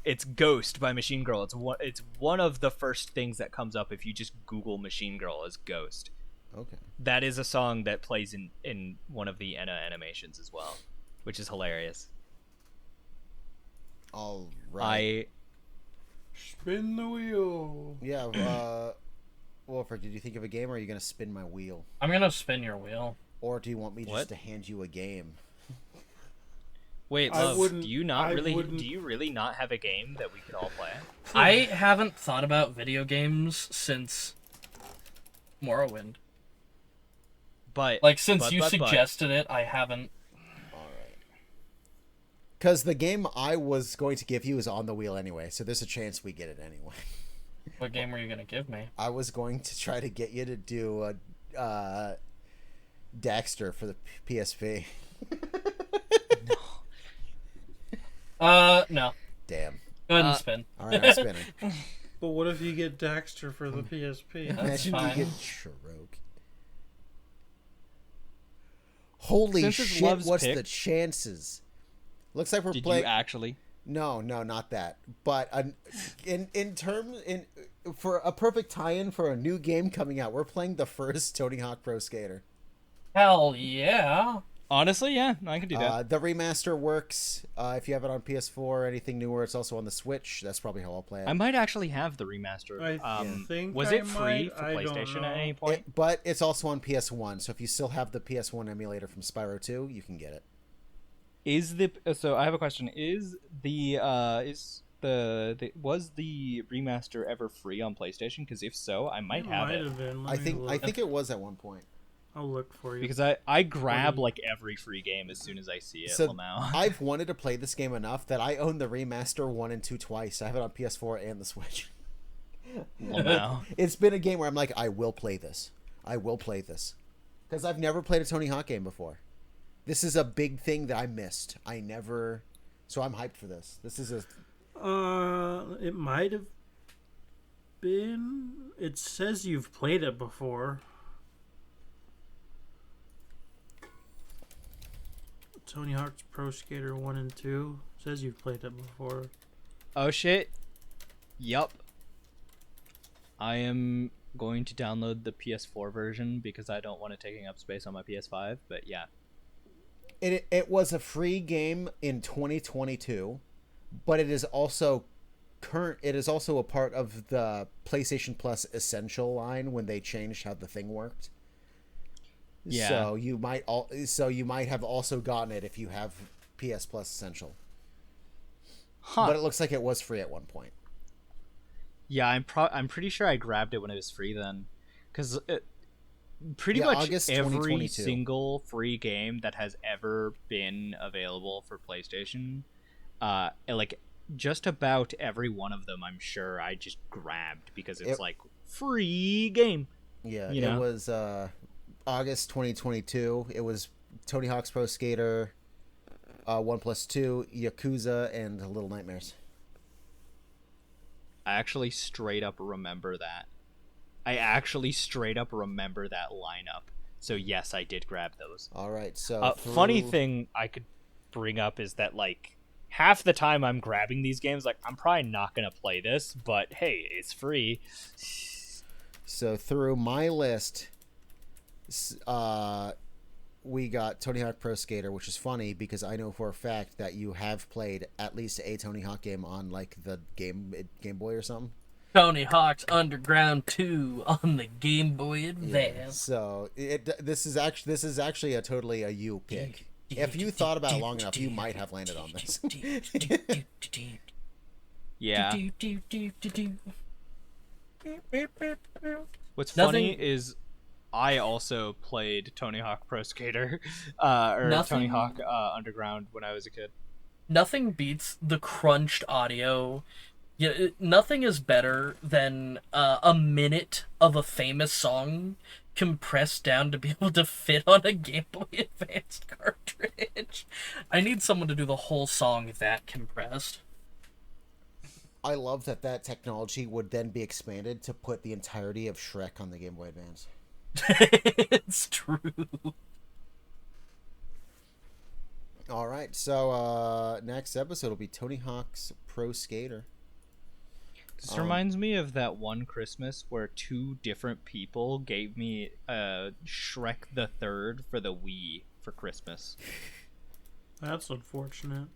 It's Ghost by Machine Girl. It's one of the first things that comes up if you just Google Machine Girl as Ghost. Okay. That is a song that plays in one of the Enna animations as well, which is hilarious. All right. Spin the wheel. Yeah. Wulfryk, did you think of a game, or are you gonna spin my wheel, I'm gonna spin your wheel. or do you want me What? just to hand you a game? Wait, I Love, wouldn't- do you really not have a game that we could all play? I haven't thought about video games since Morrowind. But Like, since but- you but- suggested it, I haven't. All right. Because the game I was going to give you is on the wheel anyway, so there's a chance we get it anyway. What game were you gonna give me? I was going to try to get you to do Daxter for the PSP. No. Damn. Go ahead and spin. All right, I'm spinning. But what if you get Daxter for the PSP? Imagine fine. you get Stroke. Holy Since it's shit! Love's What's pick- the chances? Looks like we're Did playing. you actually? No, not that. But for a perfect tie-in for a new game coming out, we're playing the first Tony Hawk Pro Skater. Hell yeah. Honestly, yeah, I can do that. The remaster works. If you have it on PS4 or anything newer, it's also on the Switch. That's probably how I'll play it. I might actually have the remaster. I think was I it free might. for I don't PlayStation know. at any point? But it's also on PS1, so if you still have the PS1 emulator from Spyro 2, you can get it. So I have a question. Was the remaster ever free on PlayStation? Because if so, I might have it. Have been. I think it was at one point. I'll look for you. Because I grab like every free game as soon as I see it. So Lamau. I've wanted to play this game enough that I own the remaster 1 and 2 twice. I have it on PS4 and the Switch. Lamau. It's been a game where I'm like, I will play this. I will play this. Because I've never played a Tony Hawk game before. This is a big thing that I missed. So I'm hyped for this. This is it might have been. It says you've played it before. Tony Hawk's Pro Skater 1 and 2 says you've played it before. Oh shit. Yup. I am going to download the PS4 version because I don't want it taking up space on my PS5, but yeah. It was a free game in 2022, but it is also It is also a part of the PlayStation Plus Essential line when they changed how the thing worked. Yeah. So you might have also gotten it if you have PS Plus Essential. Huh. But it looks like it was free at one point. Yeah, I'm pretty sure I grabbed it when it was free then, because pretty much August every 2022. single free game that has ever been available for PlayStation, like just about every one of them, I'm sure I just grabbed because it's like free game. Yeah, You know? it was August 2022. It was Tony Hawk's Pro Skater, 1+2, Yakuza, and Little Nightmares. I actually straight up remember that. Lineup. So yes, I did grab those. All right, so Funny thing I could bring up is that like half the time I'm grabbing these games, like I'm probably not gonna play this, but hey, it's free. So through my list, We got Tony Hawk Pro Skater, which is funny because I know for a fact that you have played at least a Tony Hawk game on like the Game Boy or something. Tony Hawk's Underground 2 on the Game Boy Advance. Yeah, so this is actually a totally a you pick. If you thought about it long enough, you might have landed on this. Yeah. What's Nothing- funny is I also played Tony Hawk Pro Skater, or Tony Nothing- Hawk Underground when I was a kid. Nothing beats the crunched audio. Yeah, nothing is better than a minute of a famous song compressed down to be able to fit on a Game Boy Advance cartridge. I need someone to do the whole song that compressed. I love that technology would then be expanded to put the entirety of Shrek on the Game Boy Advance. It's true. All right, so next episode will be Tony Hawk's Pro Skater. This reminds me of that one Christmas where 2 different people gave me Shrek the Third for the Wii for Christmas. That's unfortunate.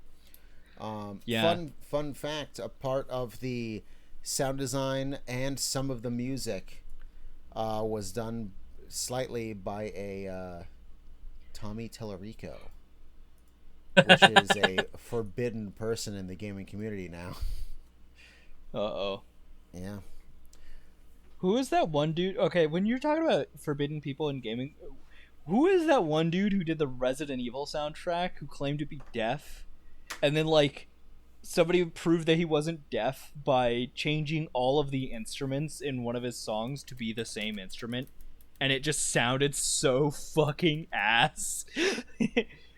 Yeah. Fun fact: a part of the sound design and some of the music was done slightly by a Tommy Tellerico, which is a forbidden person in the gaming community now. Uh-oh. Yeah. Who is that one dude? Okay, when you're talking about forbidden people in gaming, who is that one dude who did the Resident Evil soundtrack who claimed to be deaf? And then, like, somebody proved that he wasn't deaf by changing all of the instruments in one of his songs to be the same instrument. And it just sounded so fucking ass.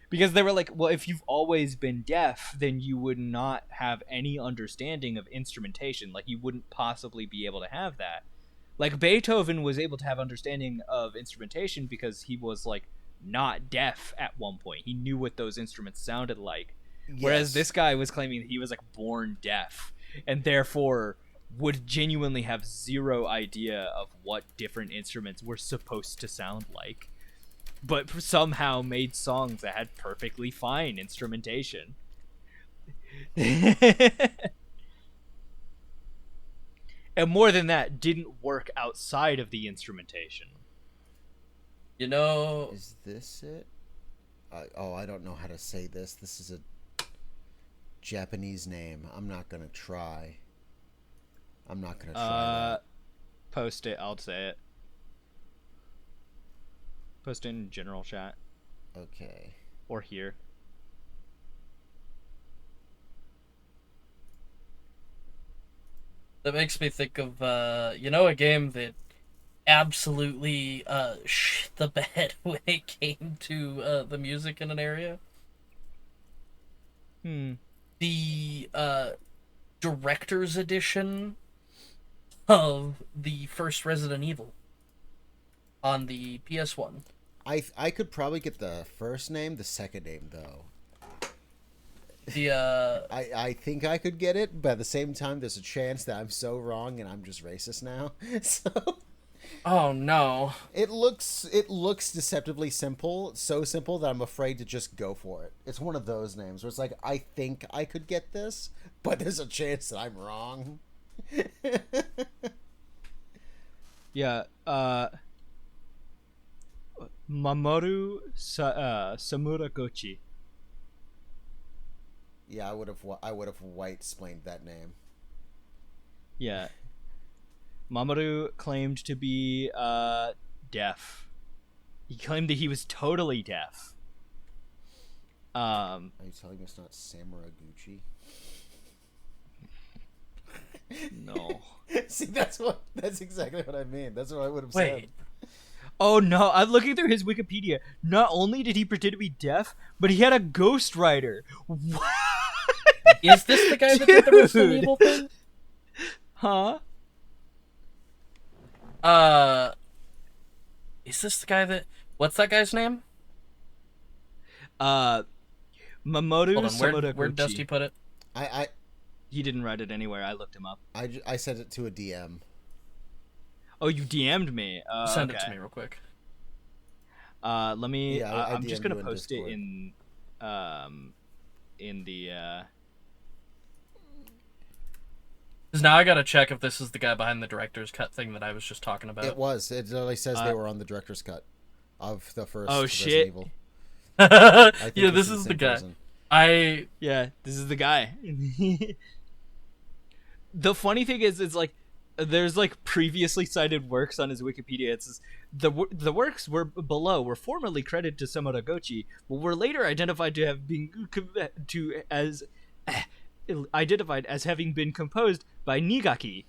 Because they were like, well, if you've always been deaf, then you would not have any understanding of instrumentation. Like, you wouldn't possibly be able to have that. Like, Beethoven was able to have understanding of instrumentation because he was, like, not deaf at one point. He knew what those instruments sounded like. Whereas this guy was claiming that he was, like, born deaf. And therefore would genuinely have zero idea of what different instruments were supposed to sound like. But somehow made songs that had perfectly fine instrumentation. And more than that, didn't work outside of the instrumentation. You know, Is this it? I don't know how to say this. This is a Japanese name. I'm not gonna try. That. Post it, I'll say it. Post in general chat. Okay. Or here. that makes me think of, a game that absolutely shit the bed when it came to the music in an area. The director's edition of the first Resident Evil on the PS1. I could probably get the first name, the second name though. I think I could get it, but at the same time, there's a chance that I'm so wrong and I'm just racist now. So Oh no. it looks deceptively simple, so simple that I'm afraid to just go for it. It's one of those names where it's like I think I could get this, but there's a chance that I'm wrong. Yeah, Mamoru Samuragochi. Yeah, I would have white-splained that name. Yeah. Mamoru claimed to be deaf. He claimed that he was totally deaf. Are you telling me it's not Samuraguchi? No. See, that's exactly what I mean. That's what I would have said. Wait. Oh no, I'm looking through his Wikipedia. Not only did he pretend to be deaf, but he had a ghostwriter. What? Is this the guy that did the Resident Dude. Evil thing? Huh? Is this the guy that... What's that guy's name? Mamoru Hold on, Samuraguchi. where'd Dusty put it? He didn't write it anywhere. I looked him up. I sent it to a DM. Oh, you DM'd me. Send okay. it to me real quick. Let me. Yeah, I I'm just DM'd gonna you in post it Discord. in the. Because now I gotta check if this is the guy behind the director's cut thing that I was just talking about. It was. It literally says they were on the director's cut of the first Oh, Resident shit. Evil. Yeah, I think this is the same guy. person. Yeah, this is the guy. The funny thing is, it's like there's like previously cited works on his Wikipedia. It says the works were formerly credited to Samuragochi, but were later identified to have been identified as having been composed by Nigaki.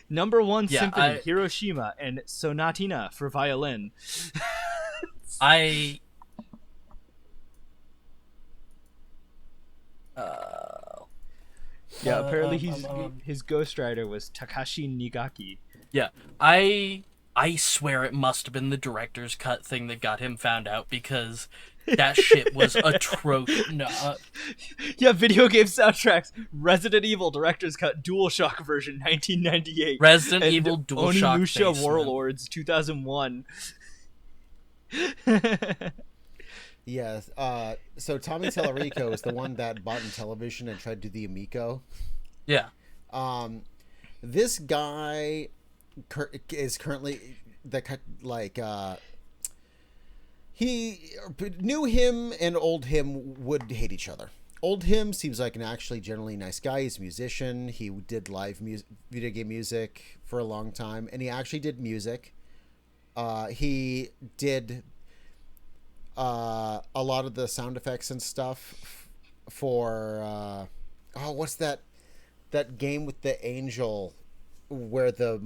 Number 1 Symphony, Hiroshima, and Sonatina for violin. Yeah, apparently his ghostwriter was Takashi Nigaki. Yeah, I swear it must have been the director's cut thing that got him found out, because that shit was atrocious. No, yeah, video game soundtracks. Resident Evil director's cut DualShock version 1998. Resident Evil DualShock Onimusha Warlords 2001. Yes. So Tommy Tallarico is the one that bought Intellivision and tried to do the Amico. Yeah. This guy is currently he new him and old him would hate each other. Old him seems like an actually generally nice guy. He's a musician. He did live video game music for a long time, and he actually did music. He did a lot of the sound effects and stuff for what's that game with the angel where the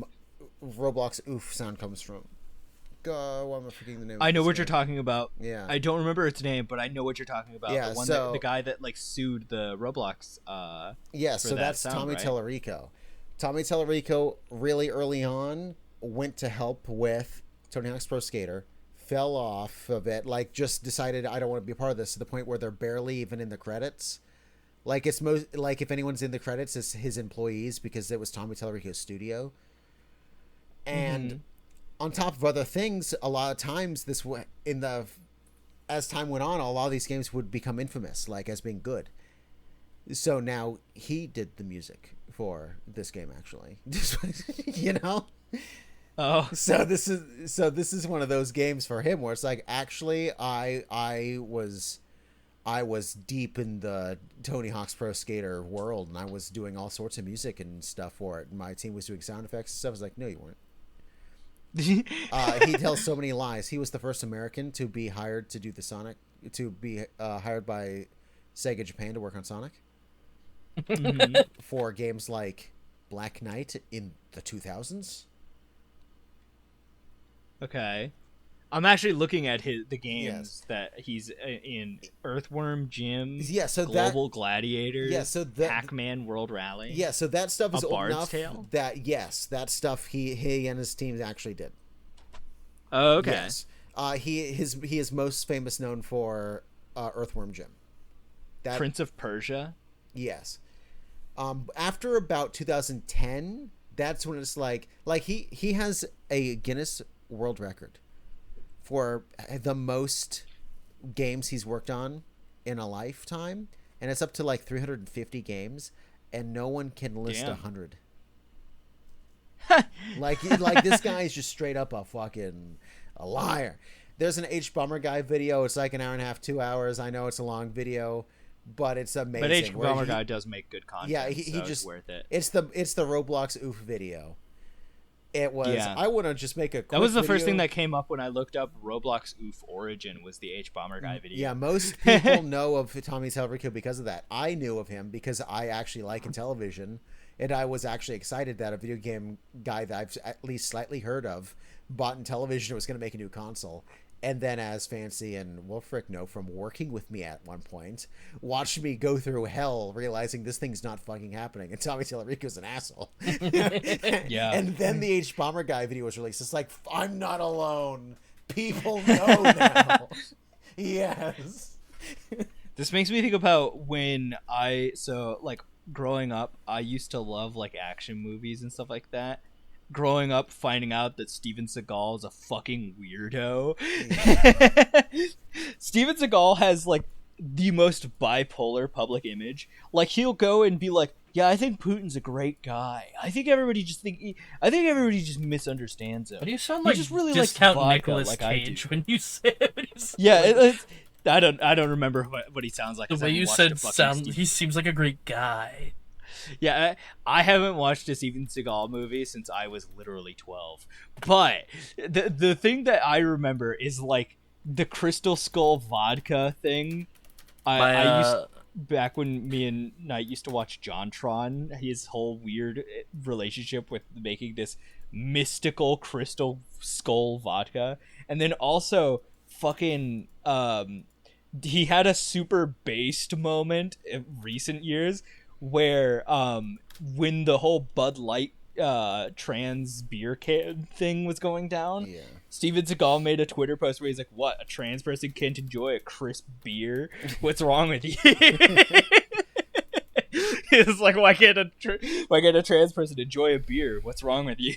Roblox oof sound comes from? Why am I forgetting the name? I know what you're talking about. Yeah, I don't remember its name, but I know what you're talking about. Yeah, the one so the guy that like sued the Roblox. Yeah, so that's sound, Tommy right? Tallarico. Tommy Tallarico really early on went to help with Tony Hawk's Pro Skater. Fell off of it, like just decided I don't want to be a part of this, to the point where they're barely even in the credits. Like it's most like if anyone's in the credits, it's his employees, because it was Tommy Tallarico's studio. And on top of other things, a lot of times as time went on, a lot of these games would become infamous, like as being good. So now he did the music for this game, actually. You know. Oh, So this is one of those games for him where it's like, actually, I was deep in the Tony Hawk's Pro Skater world, and I was doing all sorts of music and stuff for it. And my team was doing sound effects and stuff. I was like, no, you weren't. He tells so many lies. He was the first American to be hired to do hired by Sega Japan to work on Sonic for games like Black Knight in the 2000s. okay. I'm actually looking at the games that he's in: Earthworm Jim, Yeah, so Global Gladiators, Yeah, so that Pac-Man World Rally. Yeah, so that stuff is A old Bard's enough Tale? that stuff he and his team actually did. Oh, okay. Yes. He is most famous known for Earthworm Jim. Prince of Persia. Yes. After about 2010, that's when it's like he has a Guinness World Record for the most games he's worked on in a lifetime, and it's up to like 350 games, and no one can list 100. like this guy is just straight up a fucking a liar. There's an H Bomber Guy video. It's like an hour and a half, 2 hours. I know it's a long video, but it's amazing. But H Bomber Guy does make good content. Yeah, he so just it's worth it. It's the Roblox oof video. It was. Yeah. I want to just make a quick That was the video. first thing that came up when I looked up Roblox Oof Origin, was the H Bomber Guy video. Yeah, most people know of Tommy Tallarico because of that. I knew of him because I actually like Intellivision, and I was actually excited that a video game guy that I've at least slightly heard of bought Intellivision and was going to make a new console. And then, as Fancy and Wulfryk know from working with me at one point, watched me go through hell realizing this thing's not fucking happening, and Tommy Tallarico's an asshole. Yeah. And then the H Bomber Guy video was released. It's like, I'm not alone. People know now. Yes. This makes me think about when growing up, I used to love like action movies and stuff like that. growing up finding out that Steven Seagal is a fucking weirdo. Steven Seagal has like the most bipolar public image. Like he'll go and be like, "Yeah, I think Putin's a great guy. I think everybody just misunderstands him." But you sound He like just really likes discount vodka, Nicolas like I Cage do. when you say it. Yeah, I don't remember what he sounds like. The 'cause I way haven't you watched said a fucking sound, Steven- he seems like a great guy. Yeah, I haven't watched a Steven Seagal movie since I was literally 12. But the thing that I remember is like the Crystal Skull vodka thing. I used back when me and Knight used to watch JonTron, his whole weird relationship with making this mystical Crystal Skull vodka, and then also fucking he had a super based moment in recent years where when the whole Bud Light trans beer can thing was going down, Yeah. Steven Seagal made a Twitter post where he's like, "What? A trans person can't enjoy a crisp beer? What's wrong with you?" It's like, why can't a trans person enjoy a beer? What's wrong with you?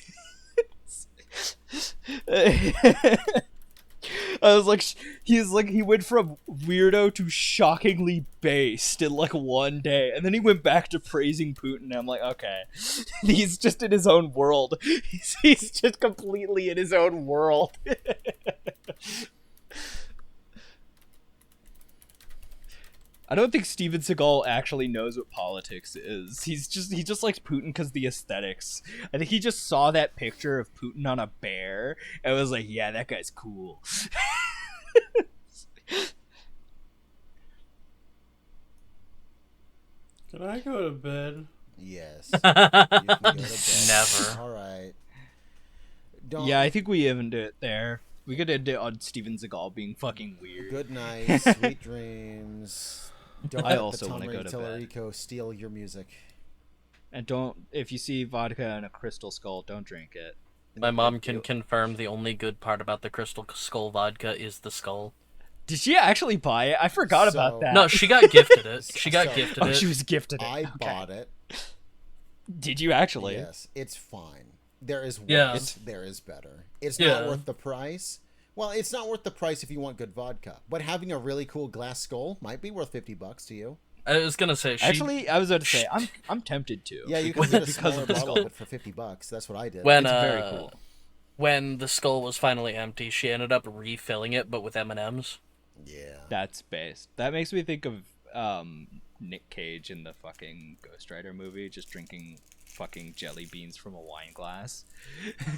I was like, he went from weirdo to shockingly based in like one day, and then he went back to praising Putin. I'm like, okay, he's just in his own world. He's just completely in his own world. I don't think Steven Seagal actually knows what politics is. He just likes Putin because the aesthetics. I think he just saw that picture of Putin on a bear and was like, yeah, that guy's cool. Can I go to bed? Yes. You can go to bed. Never. All right. Don't. Yeah, I think we even did it there. We could end it on Steven Seagal being fucking weird. Good night. Sweet dreams. Don't I let also the wanna Tom go to bed. Tellerico steal your music. And if you see vodka and a Crystal Skull, don't drink it. My mom can confirm the only good part about the Crystal Skull vodka is the skull. Did she actually buy it? I forgot So- about that. No, she got gifted it. She got So- gifted Oh, it. she was gifted it. I Okay. bought it. Did you actually? Yes, it's fine. There is worse. Yeah. There is better. It's Yeah. not worth the price. Well, it's not worth the price if you want good vodka. But having a really cool glass skull might be worth $50 to you. I was gonna say, Actually, I was about to say I'm tempted to. Yeah, you can get a because smaller of the bottle skull. of it for $50. That's what I did. when It's very cool. when the skull was finally empty, she ended up refilling it, but with M&Ms. Yeah. That's based. That makes me think of Nick Cage in the fucking Ghost Rider movie, just drinking fucking jelly beans from a wine glass.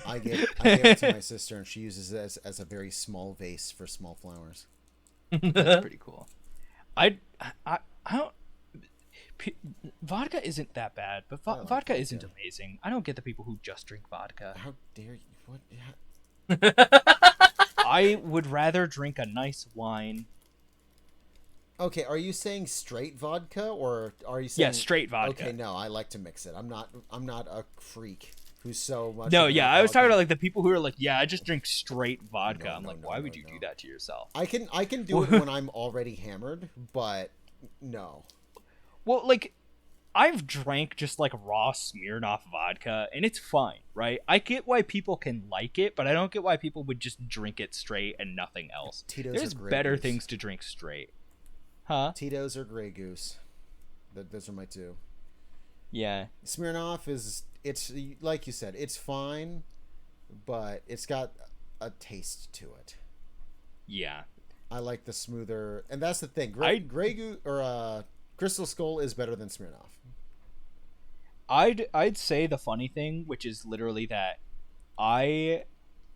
I gave it to my sister, and she uses it as a very small vase for small flowers. That's pretty cool. I don't. Vodka isn't that bad, but I like vodka vodka. isn't amazing. I don't get the people who just drink vodka. How dare you? What? I would rather drink a nice wine. Okay, are you saying straight vodka, or are you saying Yeah, straight vodka. Okay, no, I like to mix it. I'm not a freak who's so much. No, of yeah, a I was talking vodka- about like the people who are like, yeah, I just drink straight vodka. No, I'm no, like, no, why no, would you no. do that to yourself? I can do it when I'm already hammered, but no. Well, like, I've drank just like raw Smirnoff vodka, and it's fine, right? I get why people can like it, but I don't get why people would just drink it straight and nothing else. Tito's There's or Grey better Goose. things to drink straight. Huh? Tito's or Grey Goose. Those are my two. Yeah. Smirnoff it's like you said, it's fine, but it's got a taste to it. Yeah. I like the smoother, and that's the thing. I- Grey Goose or Crystal Skull is better than Smirnoff. I'd say the funny thing, which is literally that I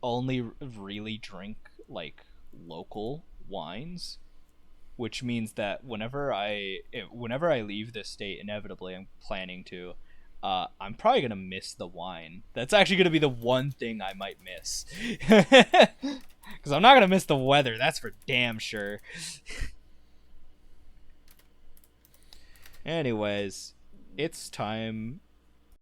only really drink like local wines, which means that whenever I leave this state, inevitably I'm planning to, I'm probably gonna miss the wine. That's actually gonna be the one thing I might miss, because I'm not gonna miss the weather. That's for damn sure. Anyways, it's time